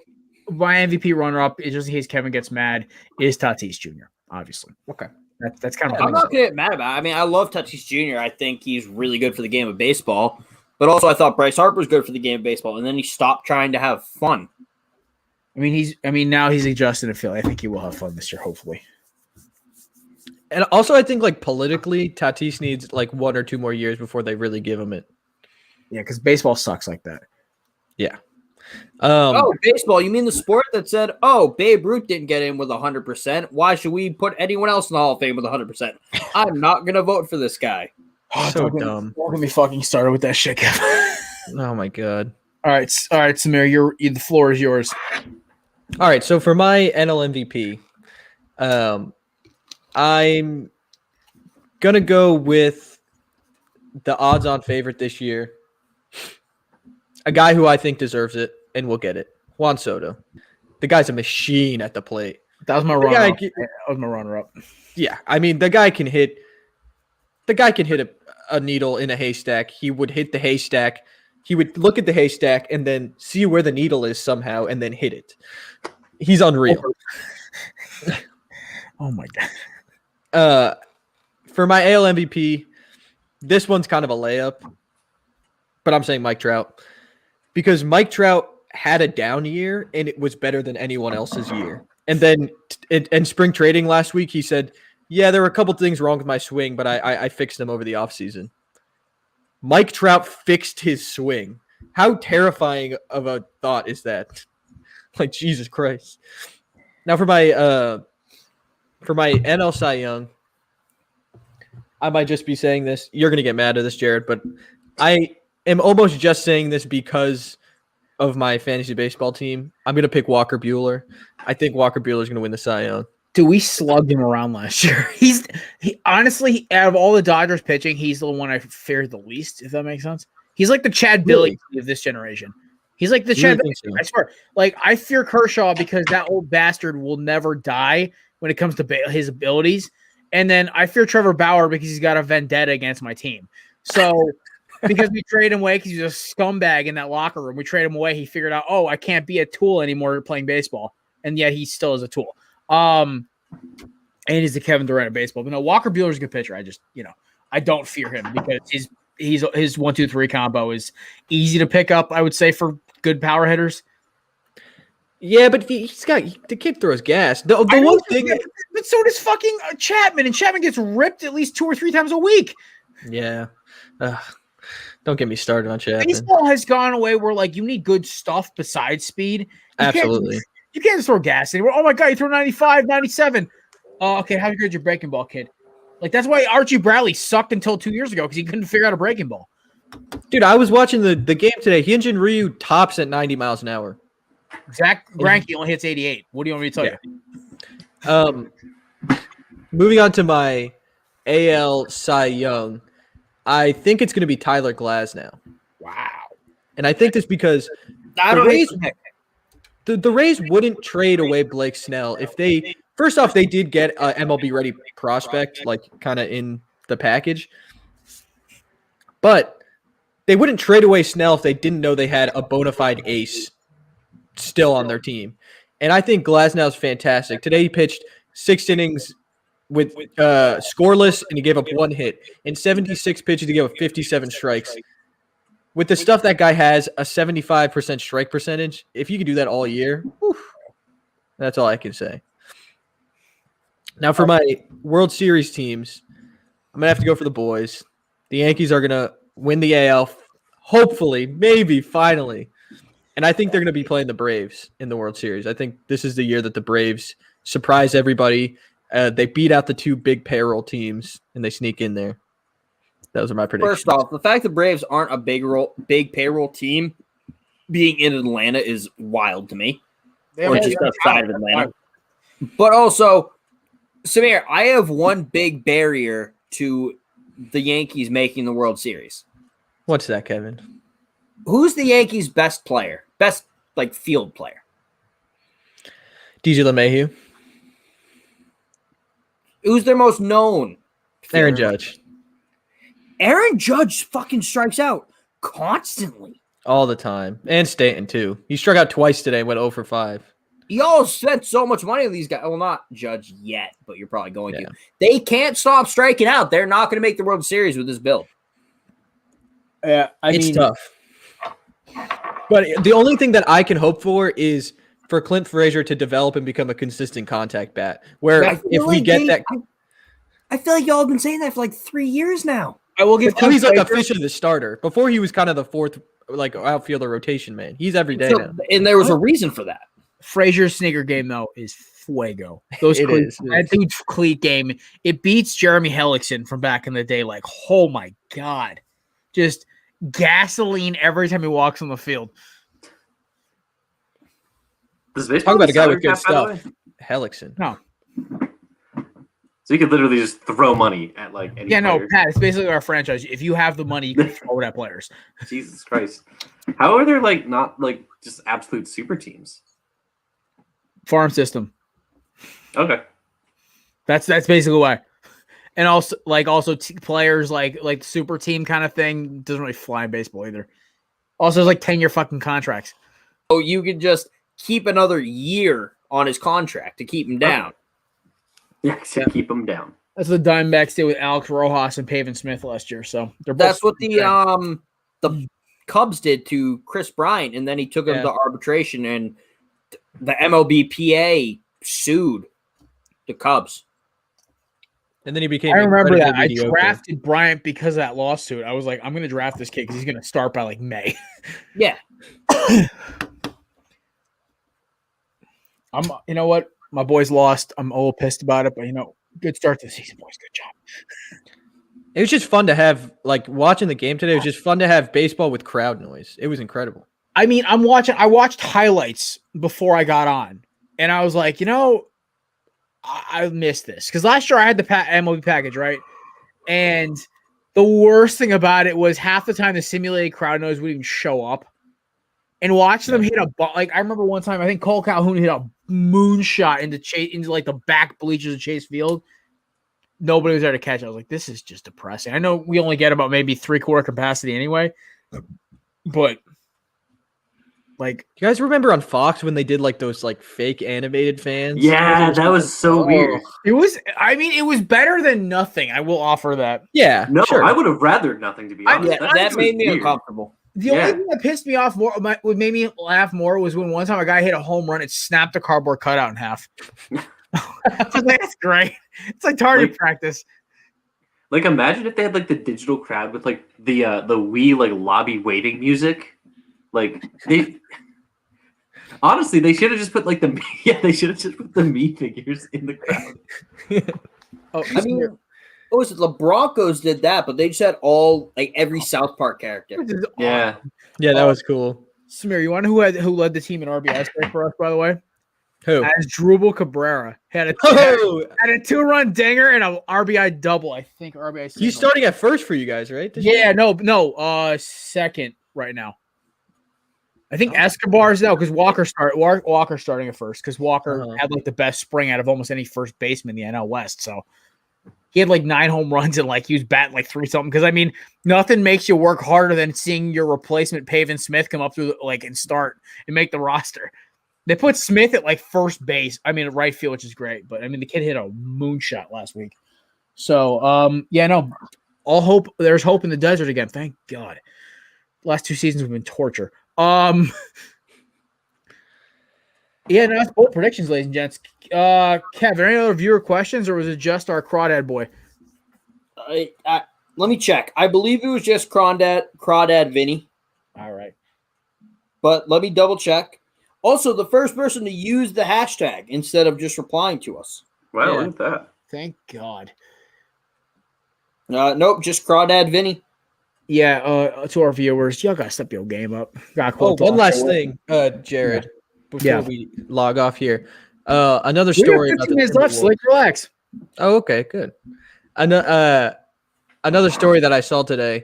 MVP runner-up, just in case Kevin gets mad, is Tatis Jr., obviously. Okay. That's kind of I'm not going to get mad about it. I mean, I love Tatis Jr. I think he's really good for the game of baseball. But also, I thought Bryce Harper was good for the game of baseball, and then he stopped trying to have fun. Now he's adjusted to Philly. I think he will have fun this year, hopefully. And also, I think like politically, Tatis needs like 1 or 2 more years before they really give him it. Yeah, because baseball sucks like that. Yeah. Baseball. You mean the sport that said, Babe Ruth didn't get in with 100%. Why should we put anyone else in the Hall of Fame with 100%? I'm not going to vote for this guy. So dumb. Don't get me fucking started with that shit, Kevin. Oh, my God. All right, Samir, the floor is yours. All right, so for my NL MVP, I'm going to go with the odds-on favorite this year, a guy who I think deserves it and will get it, Juan Soto. The guy's a machine at the plate. That was my runner-up. That was my runner-up. Yeah, I mean, the guy can hit a needle in a haystack. He would hit the haystack. He would look at the haystack and then see where the needle is somehow and then hit it. He's unreal. Oh, my God. For my AL MVP, this one's kind of a layup, but I'm saying Mike Trout. Because Mike Trout had a down year, and it was better than anyone else's year. And then in spring trading last week, he said, yeah, there were a couple things wrong with my swing, but I fixed them over the offseason. Mike Trout fixed his swing. How terrifying of a thought is that? Like, Jesus Christ. Now, for my NL Cy Young, I might just be saying this. You're going to get mad at this, Jared, but I am almost just saying this because of my fantasy baseball team. I'm going to pick Walker Buehler. I think Walker Buehler is going to win the Cy Young. Dude, we slugged him around last year. He honestly, out of all the Dodgers pitching, he's the one I feared the least, if that makes sense. He's like the Chad Billy of this generation. He's like the Chad Billy. I swear. Like, I fear Kershaw because that old bastard will never die when it comes to his abilities. And then I fear Trevor Bauer because he's got a vendetta against my team. So because we trade him away because he's a scumbag in that locker room. We trade him away. He figured out, I can't be a tool anymore playing baseball. And yet he still is a tool. And he's the Kevin Durant of baseball. But no, Walker Buehler's a good pitcher. I don't fear him because his 1-2-3 combo is easy to pick up, I would say, for good power hitters. Yeah, but the kid throws gas. The one thing, but so does fucking Chapman, and Chapman gets ripped at least 2 or 3 times a week. Yeah, don't get me started on Chapman. Baseball has gone away where like you need good stuff besides speed. Absolutely, you can't just throw gas anywhere. Oh my god, you throw 95, 97. Oh, okay, how good your breaking ball, kid? Like that's why Archie Bradley sucked until 2 years ago because he couldn't figure out a breaking ball. Dude, I was watching the game today. Hyunjin Ryu tops at 90 miles an hour. Zach Greinke only hits 88. What do you want me to tell you? Moving on to my AL Cy Young, I think it's going to be Tyler Glasnow. Wow. And I think this because the Rays wouldn't trade away Blake Snell if they – first off, they did get an MLB-ready prospect, like kind of in the package. But they wouldn't trade away Snell if they didn't know they had a bona fide ace still on their team. And I think Glasnow's fantastic. Today he pitched 6 innings with scoreless, and he gave up 1 hit. In 76 pitches, he gave up 57 strikes. With the stuff that guy has, a 75% strike percentage, if you could do that all year, that's all I can say. Now for my World Series teams, I'm gonna have to go for the boys. The Yankees are gonna win the AL, hopefully, maybe, finally. And I think they're gonna be playing the Braves in the World Series. I think this is the year that the Braves surprise everybody. They beat out the two big payroll teams and they sneak in there. Those are my predictions. First off, the fact the Braves aren't a big payroll team being in Atlanta is wild to me. Or just outside of Atlanta. But also, Samir, I have one big barrier to the Yankees making the World Series. What's that, Kevin? Who's the Yankees' best player? Best, field player? DJ LeMahieu. Who's their most known? Aaron Judge. Aaron Judge fucking strikes out constantly. All the time. And Stanton, too. He struck out twice today and went 0 for 5. Y'all spent so much money on these guys. Well, not Judge yet, but you're probably going to. They can't stop striking out. They're not going to make the World Series with this build. Yeah, it's tough. But the only thing that I can hope for is for Clint Frazier to develop and become a consistent contact bat. Where if we get that... I feel like y'all have been saying that for 3 years now. I will give he's officially the starter. Before he was kind of the fourth outfielder rotation man. He's every day now. And there was a reason for that. Frazier's sneaker game, though, is fuego. That dude's cleat game, it beats Jeremy Hellickson from back in the day. Oh, my God. Just gasoline every time he walks on the field. Talk about a guy with good stuff. Hellickson. No. So you could literally just throw money at any player. Pat, it's basically our franchise. If you have the money, you can throw it at players. Jesus Christ. How are there not just absolute super teams? Farm system. Okay. That's basically why. And also players like super team kind of thing doesn't really fly in baseball either. Also, there's 10-year fucking contracts. Oh, you could just keep another year on his contract to keep him down. Yeah, keep him down. That's what the Diamondbacks did with Alex Rojas and Pavin Smith last year. So that's what the Cubs did to Chris Bryant, and then he took him to arbitration, and the MLBPA sued the Cubs. And then he became. I remember that. Mediocre. I drafted Bryant because of that lawsuit. I was like, I'm going to draft this kid because he's going to start by May. Yeah. You know what? My boys lost. I'm a little pissed about it, but good start to the season, boys. Good job. It was just fun to have, watching the game today. It was just fun to have baseball with crowd noise. It was incredible. I mean, I watched highlights before I got on, and I was like, I missed this because last year I had the MLB package, right? And the worst thing about it was half the time the simulated crowd noise wouldn't even show up. And watching them hit I remember one time I think Cole Calhoun hit a moonshot into the back bleachers of Chase Field. Nobody was there to catch it. I was like, this is just depressing. I know we only get about maybe 3/4 capacity anyway, but you guys remember on Fox when they did those fake animated fans? Yeah, that was so weird. It was better than nothing. I will offer that. Yeah, no, sure. I would have rather nothing, to be honest. That made me uncomfortable. The only thing that pissed me off more, what made me laugh more, was when one time a guy hit a home run, it snapped the cardboard cutout in half. I was like, that's great. It's like target practice. Imagine if they had the digital crowd with the Wii lobby waiting music. Honestly, they should have just put the me figures in the crowd. The Broncos did that, but they just had every South Park character. Yeah, that was cool. Samir, you want to know who led the team in RBIs for us, by the way? Who? As Drupal Cabrera had a 2-run dinger and an RBI double. I think RBI. He's starting at first for you guys, right? No. Second right now. I think Escobar's now because Walker's starting at first because Walker had the best spring out of almost any first baseman in the NL West. So he had 9 home runs and he was batting 3 something. Because nothing makes you work harder than seeing your replacement Pavin Smith come up through and start and make the roster. They put Smith at first base. Right field, which is great. But the kid hit a moonshot last week. So all hope. There's hope in the desert again. Thank God. Last 2 seasons have been torture. That's both predictions, ladies and gents. Kev, any other viewer questions, or was it just our crawdad boy? Let me check. I believe it was just Crawdad Vinny, All right. but let me double check. Also, the first person to use the hashtag instead of just replying to us. Wow, Yeah. look at that. Thank God. Nope, just Crawdad Vinny. Yeah, to our viewers, y'all gotta step your game up. One last thing, Jared, before Yeah. we log off here. Another We got story 15 about the minutes left. Timberwolves. Slick, relax. Oh, okay, good. Another story that I saw today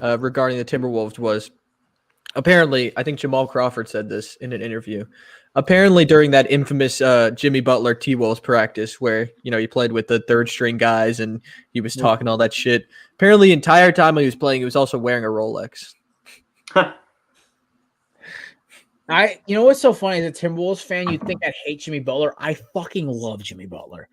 regarding the Timberwolves was apparently, I think Jamal Crawford said this in an interview. Apparently, during that infamous Jimmy Butler T-Wolves practice where, he played with the third string guys and he was talking all that shit. Apparently, the entire time he was playing, he was also wearing a Rolex. You know what's so funny as a Timberwolves fan, you'd think I'd hate Jimmy Butler. I fucking love Jimmy Butler.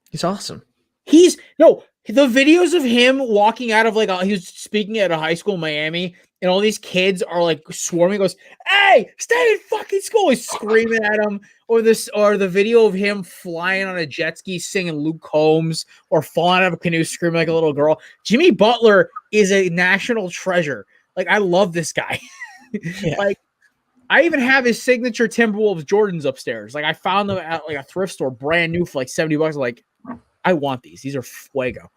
He's awesome. The videos of him walking out of he was speaking at a high school in Miami, and all these kids are like swarming. He goes, "Hey, stay in fucking school!" He's screaming at him. Or the video of him flying on a jet ski singing Luke Combs, or falling out of a canoe screaming like a little girl. Jimmy Butler is a national treasure. Like, I love this guy. Yeah. Like, I even have his signature Timberwolves Jordans upstairs. Like, I found them at a thrift store, brand new for like $70. I'm like, I want these. These are fuego.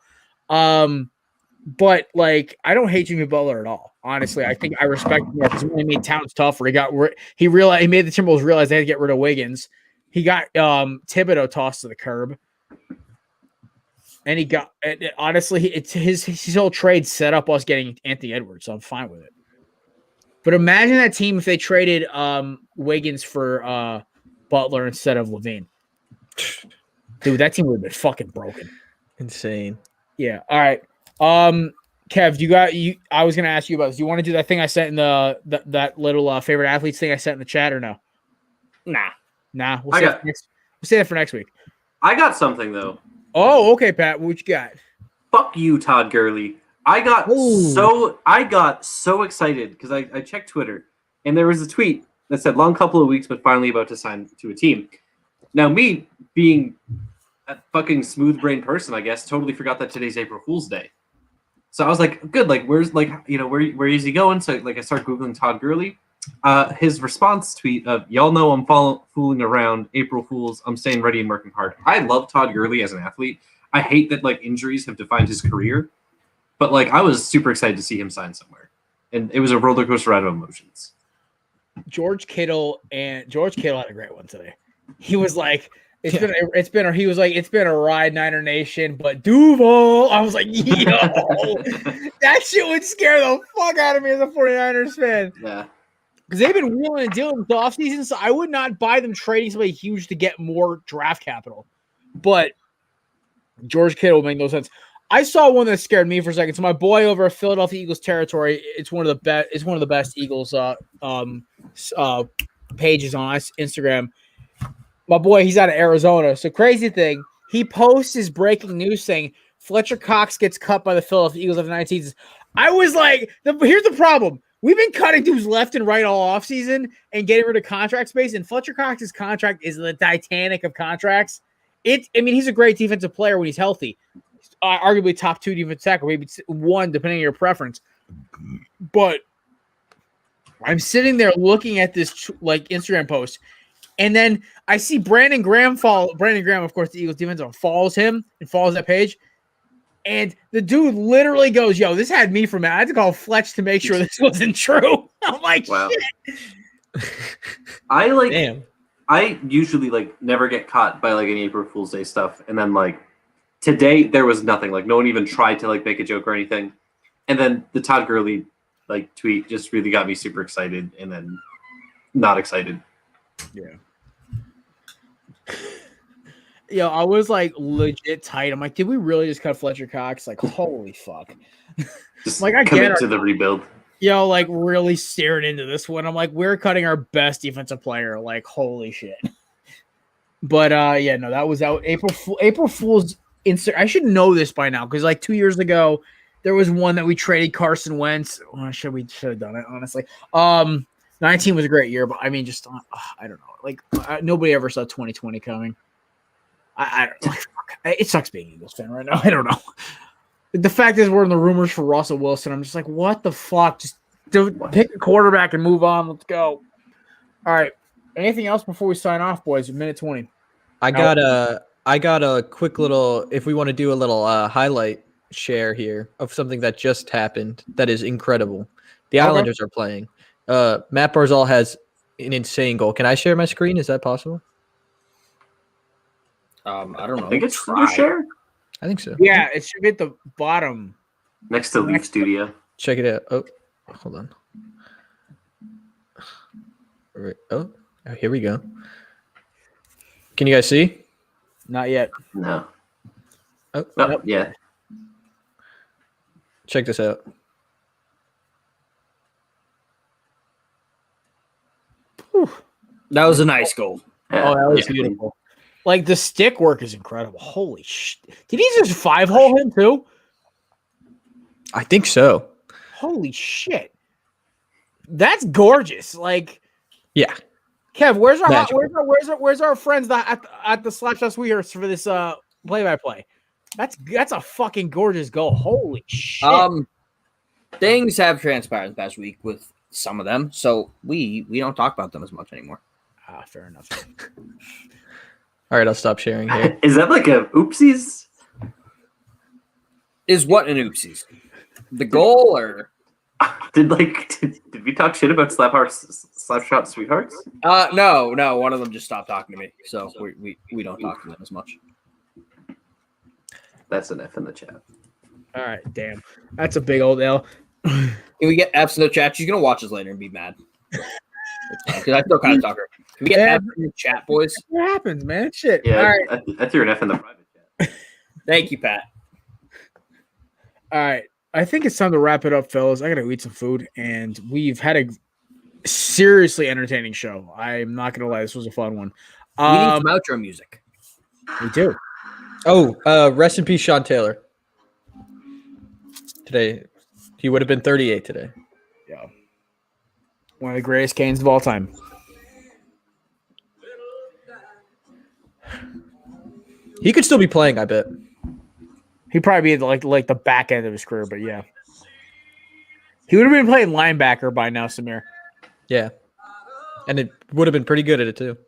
But I don't hate Jimmy Butler at all. Honestly, I think I respect him more because when he made Towns tougher, he made the Timberwolves realize they had to get rid of Wiggins. He got Thibodeau tossed to the curb, and he got honestly, his whole trade set up us getting Anthony Edwards, so I'm fine with it. But imagine that team if they traded Wiggins for Butler instead of Levine. Dude, that team would have been fucking broken. Insane. Yeah. All right. Kev, I was gonna ask you about this. Do you want to do that thing I sent in that little favorite athletes thing I sent in the chat, or no? Nah. We'll say that for next week. I got something though. Oh, okay, Pat. What you got? Fuck you, Todd Gurley. I got so excited because I checked Twitter and there was a tweet that said long couple of weeks but finally about to sign to a team. Now, me being a fucking smooth brain person, I guess, totally forgot that today's April Fool's Day. So I was like, good, where's where is he going? So I start Googling Todd Gurley. His response tweet of, y'all know I'm fooling around, April Fools, I'm staying ready and working hard. I love Todd Gurley as an athlete. I hate that injuries have defined his career. But I was super excited to see him sign somewhere. And it was a roller coaster ride of emotions. George Kittle had a great one today. He was like, it's been a ride, Niner Nation, but Duval. I was like, yo, that shit would scare the fuck out of me as a 49ers fan. Yeah. Because they've been wheeling and dealing with the offseason, so I would not buy them trading somebody huge to get more draft capital. But George Kittle would make no sense. I saw one that scared me for a second. So my boy over at Philadelphia Eagles territory, it's one of the best Eagles pages on Instagram. My boy, he's out of Arizona. So crazy thing, he posts his breaking news saying Fletcher Cox gets cut by the Philadelphia Eagles after 9 seasons. I was like, here's the problem. We've been cutting dudes left and right all offseason and getting rid of contract space, and Fletcher Cox's contract is the Titanic of contracts. He's a great defensive player when he's healthy. Arguably top 2 defensive tackle, maybe 1, depending on your preference. But I'm sitting there looking at this Instagram post, and then I see Brandon Graham, of course, the Eagles defensive, follows him and follows that page. And the dude literally goes, yo, this had me from it. I had to call Fletch to make sure this wasn't true. I'm like, wow. Shit. Damn. I usually never get caught by any April Fool's Day stuff. And then today there was nothing. No one even tried to make a joke or anything. And then the Todd Gurley tweet just really got me super excited and then not excited. Yeah. Yo, I was legit tight. I'm like, did we really just cut Fletcher Cox? Holy fuck. Just I commit to the rebuild. Yo, really staring into this one. I'm like, we're cutting our best defensive player. Holy shit. But that was out. April Fool's I should know this by now because 2 years ago there was one that we traded Carson Wentz. We should have done it, honestly. 19 was a great year, but I don't know. Nobody ever saw 2020 coming. I don't know. It sucks being an Eagles fan right now. I don't know. The fact is, we're in the rumors for Russell Wilson. I'm just like, what the fuck? Just pick a quarterback and move on. Let's go. All right. Anything else before we sign off, boys? A minute 20. I got a quick little. If we want to do a little highlight share here of something that just happened, that is incredible. The Islanders are playing. Matt Barzal has an insane goal. Can I share my screen? Is that possible? I don't know. I think it's your share I think so. Yeah, it should be at the bottom. next to Leaf Studio. Check it out. Oh, hold on. Oh, here we go. Can you guys see? Not yet. No. Oh, Nope. Yeah. check this out. That was a nice goal. Oh, that was beautiful. Like, the stick work is incredible. Holy shit. Did he just 5-hole him, too? I think so. Holy shit. That's gorgeous. Like, Yeah. Kev, where's our Magical. where's our friends at the Slash Us Weirds for this play-by-play? That's a fucking gorgeous goal. Holy shit. Things have transpired the past week with some of them, so we don't talk about them as much anymore. Fair enough. All right, I'll stop sharing here. Is that like a oopsies? Is what an oopsies? The goal or Did we talk shit about Slapshot Sweethearts? no, one of them just stopped talking to me, so we don't talk to them as much. That's an F in the chat. All right, damn. That's a big old L. Can we get F's in the chat? She's gonna watch us later and be mad. Because I still kind of talk her. Can we get F's in the chat, boys? What happens, man? Shit. Yeah, All right. I threw an F in the private chat. Thank you, Pat. All right. I think it's time to wrap it up, fellas. I got to eat some food, and we've had a seriously entertaining show. I'm not going to lie. This was a fun one. We need some outro music. We do. Oh, rest in peace, Sean Taylor. Today, he would have been 38 today. Yeah. One of the greatest Canes of all time. He could still be playing, I bet. He'd probably be like the back end of his career, but yeah. He would have been playing linebacker by now, Samir. Yeah. And it would have been pretty good at it, too.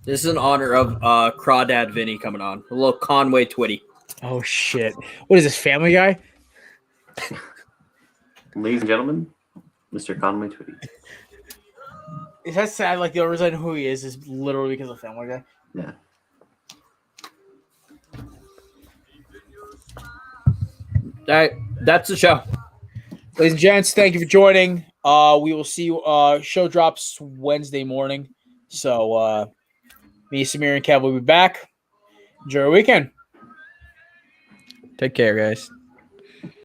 This is in honor of Crawdad Vinny coming on. A little Conway Twitty. Oh, shit. What is this, Family Guy? Ladies and gentlemen, Mr. Conway Twitty. Is that sad? Like, the only reason who he is literally because of Family Guy? Yeah. All right, that's the show. Ladies and gents, thank you for joining. We will see you. Show drops Wednesday morning. So, me, Samir, and Kev will be back. Enjoy your weekend. Take care, guys.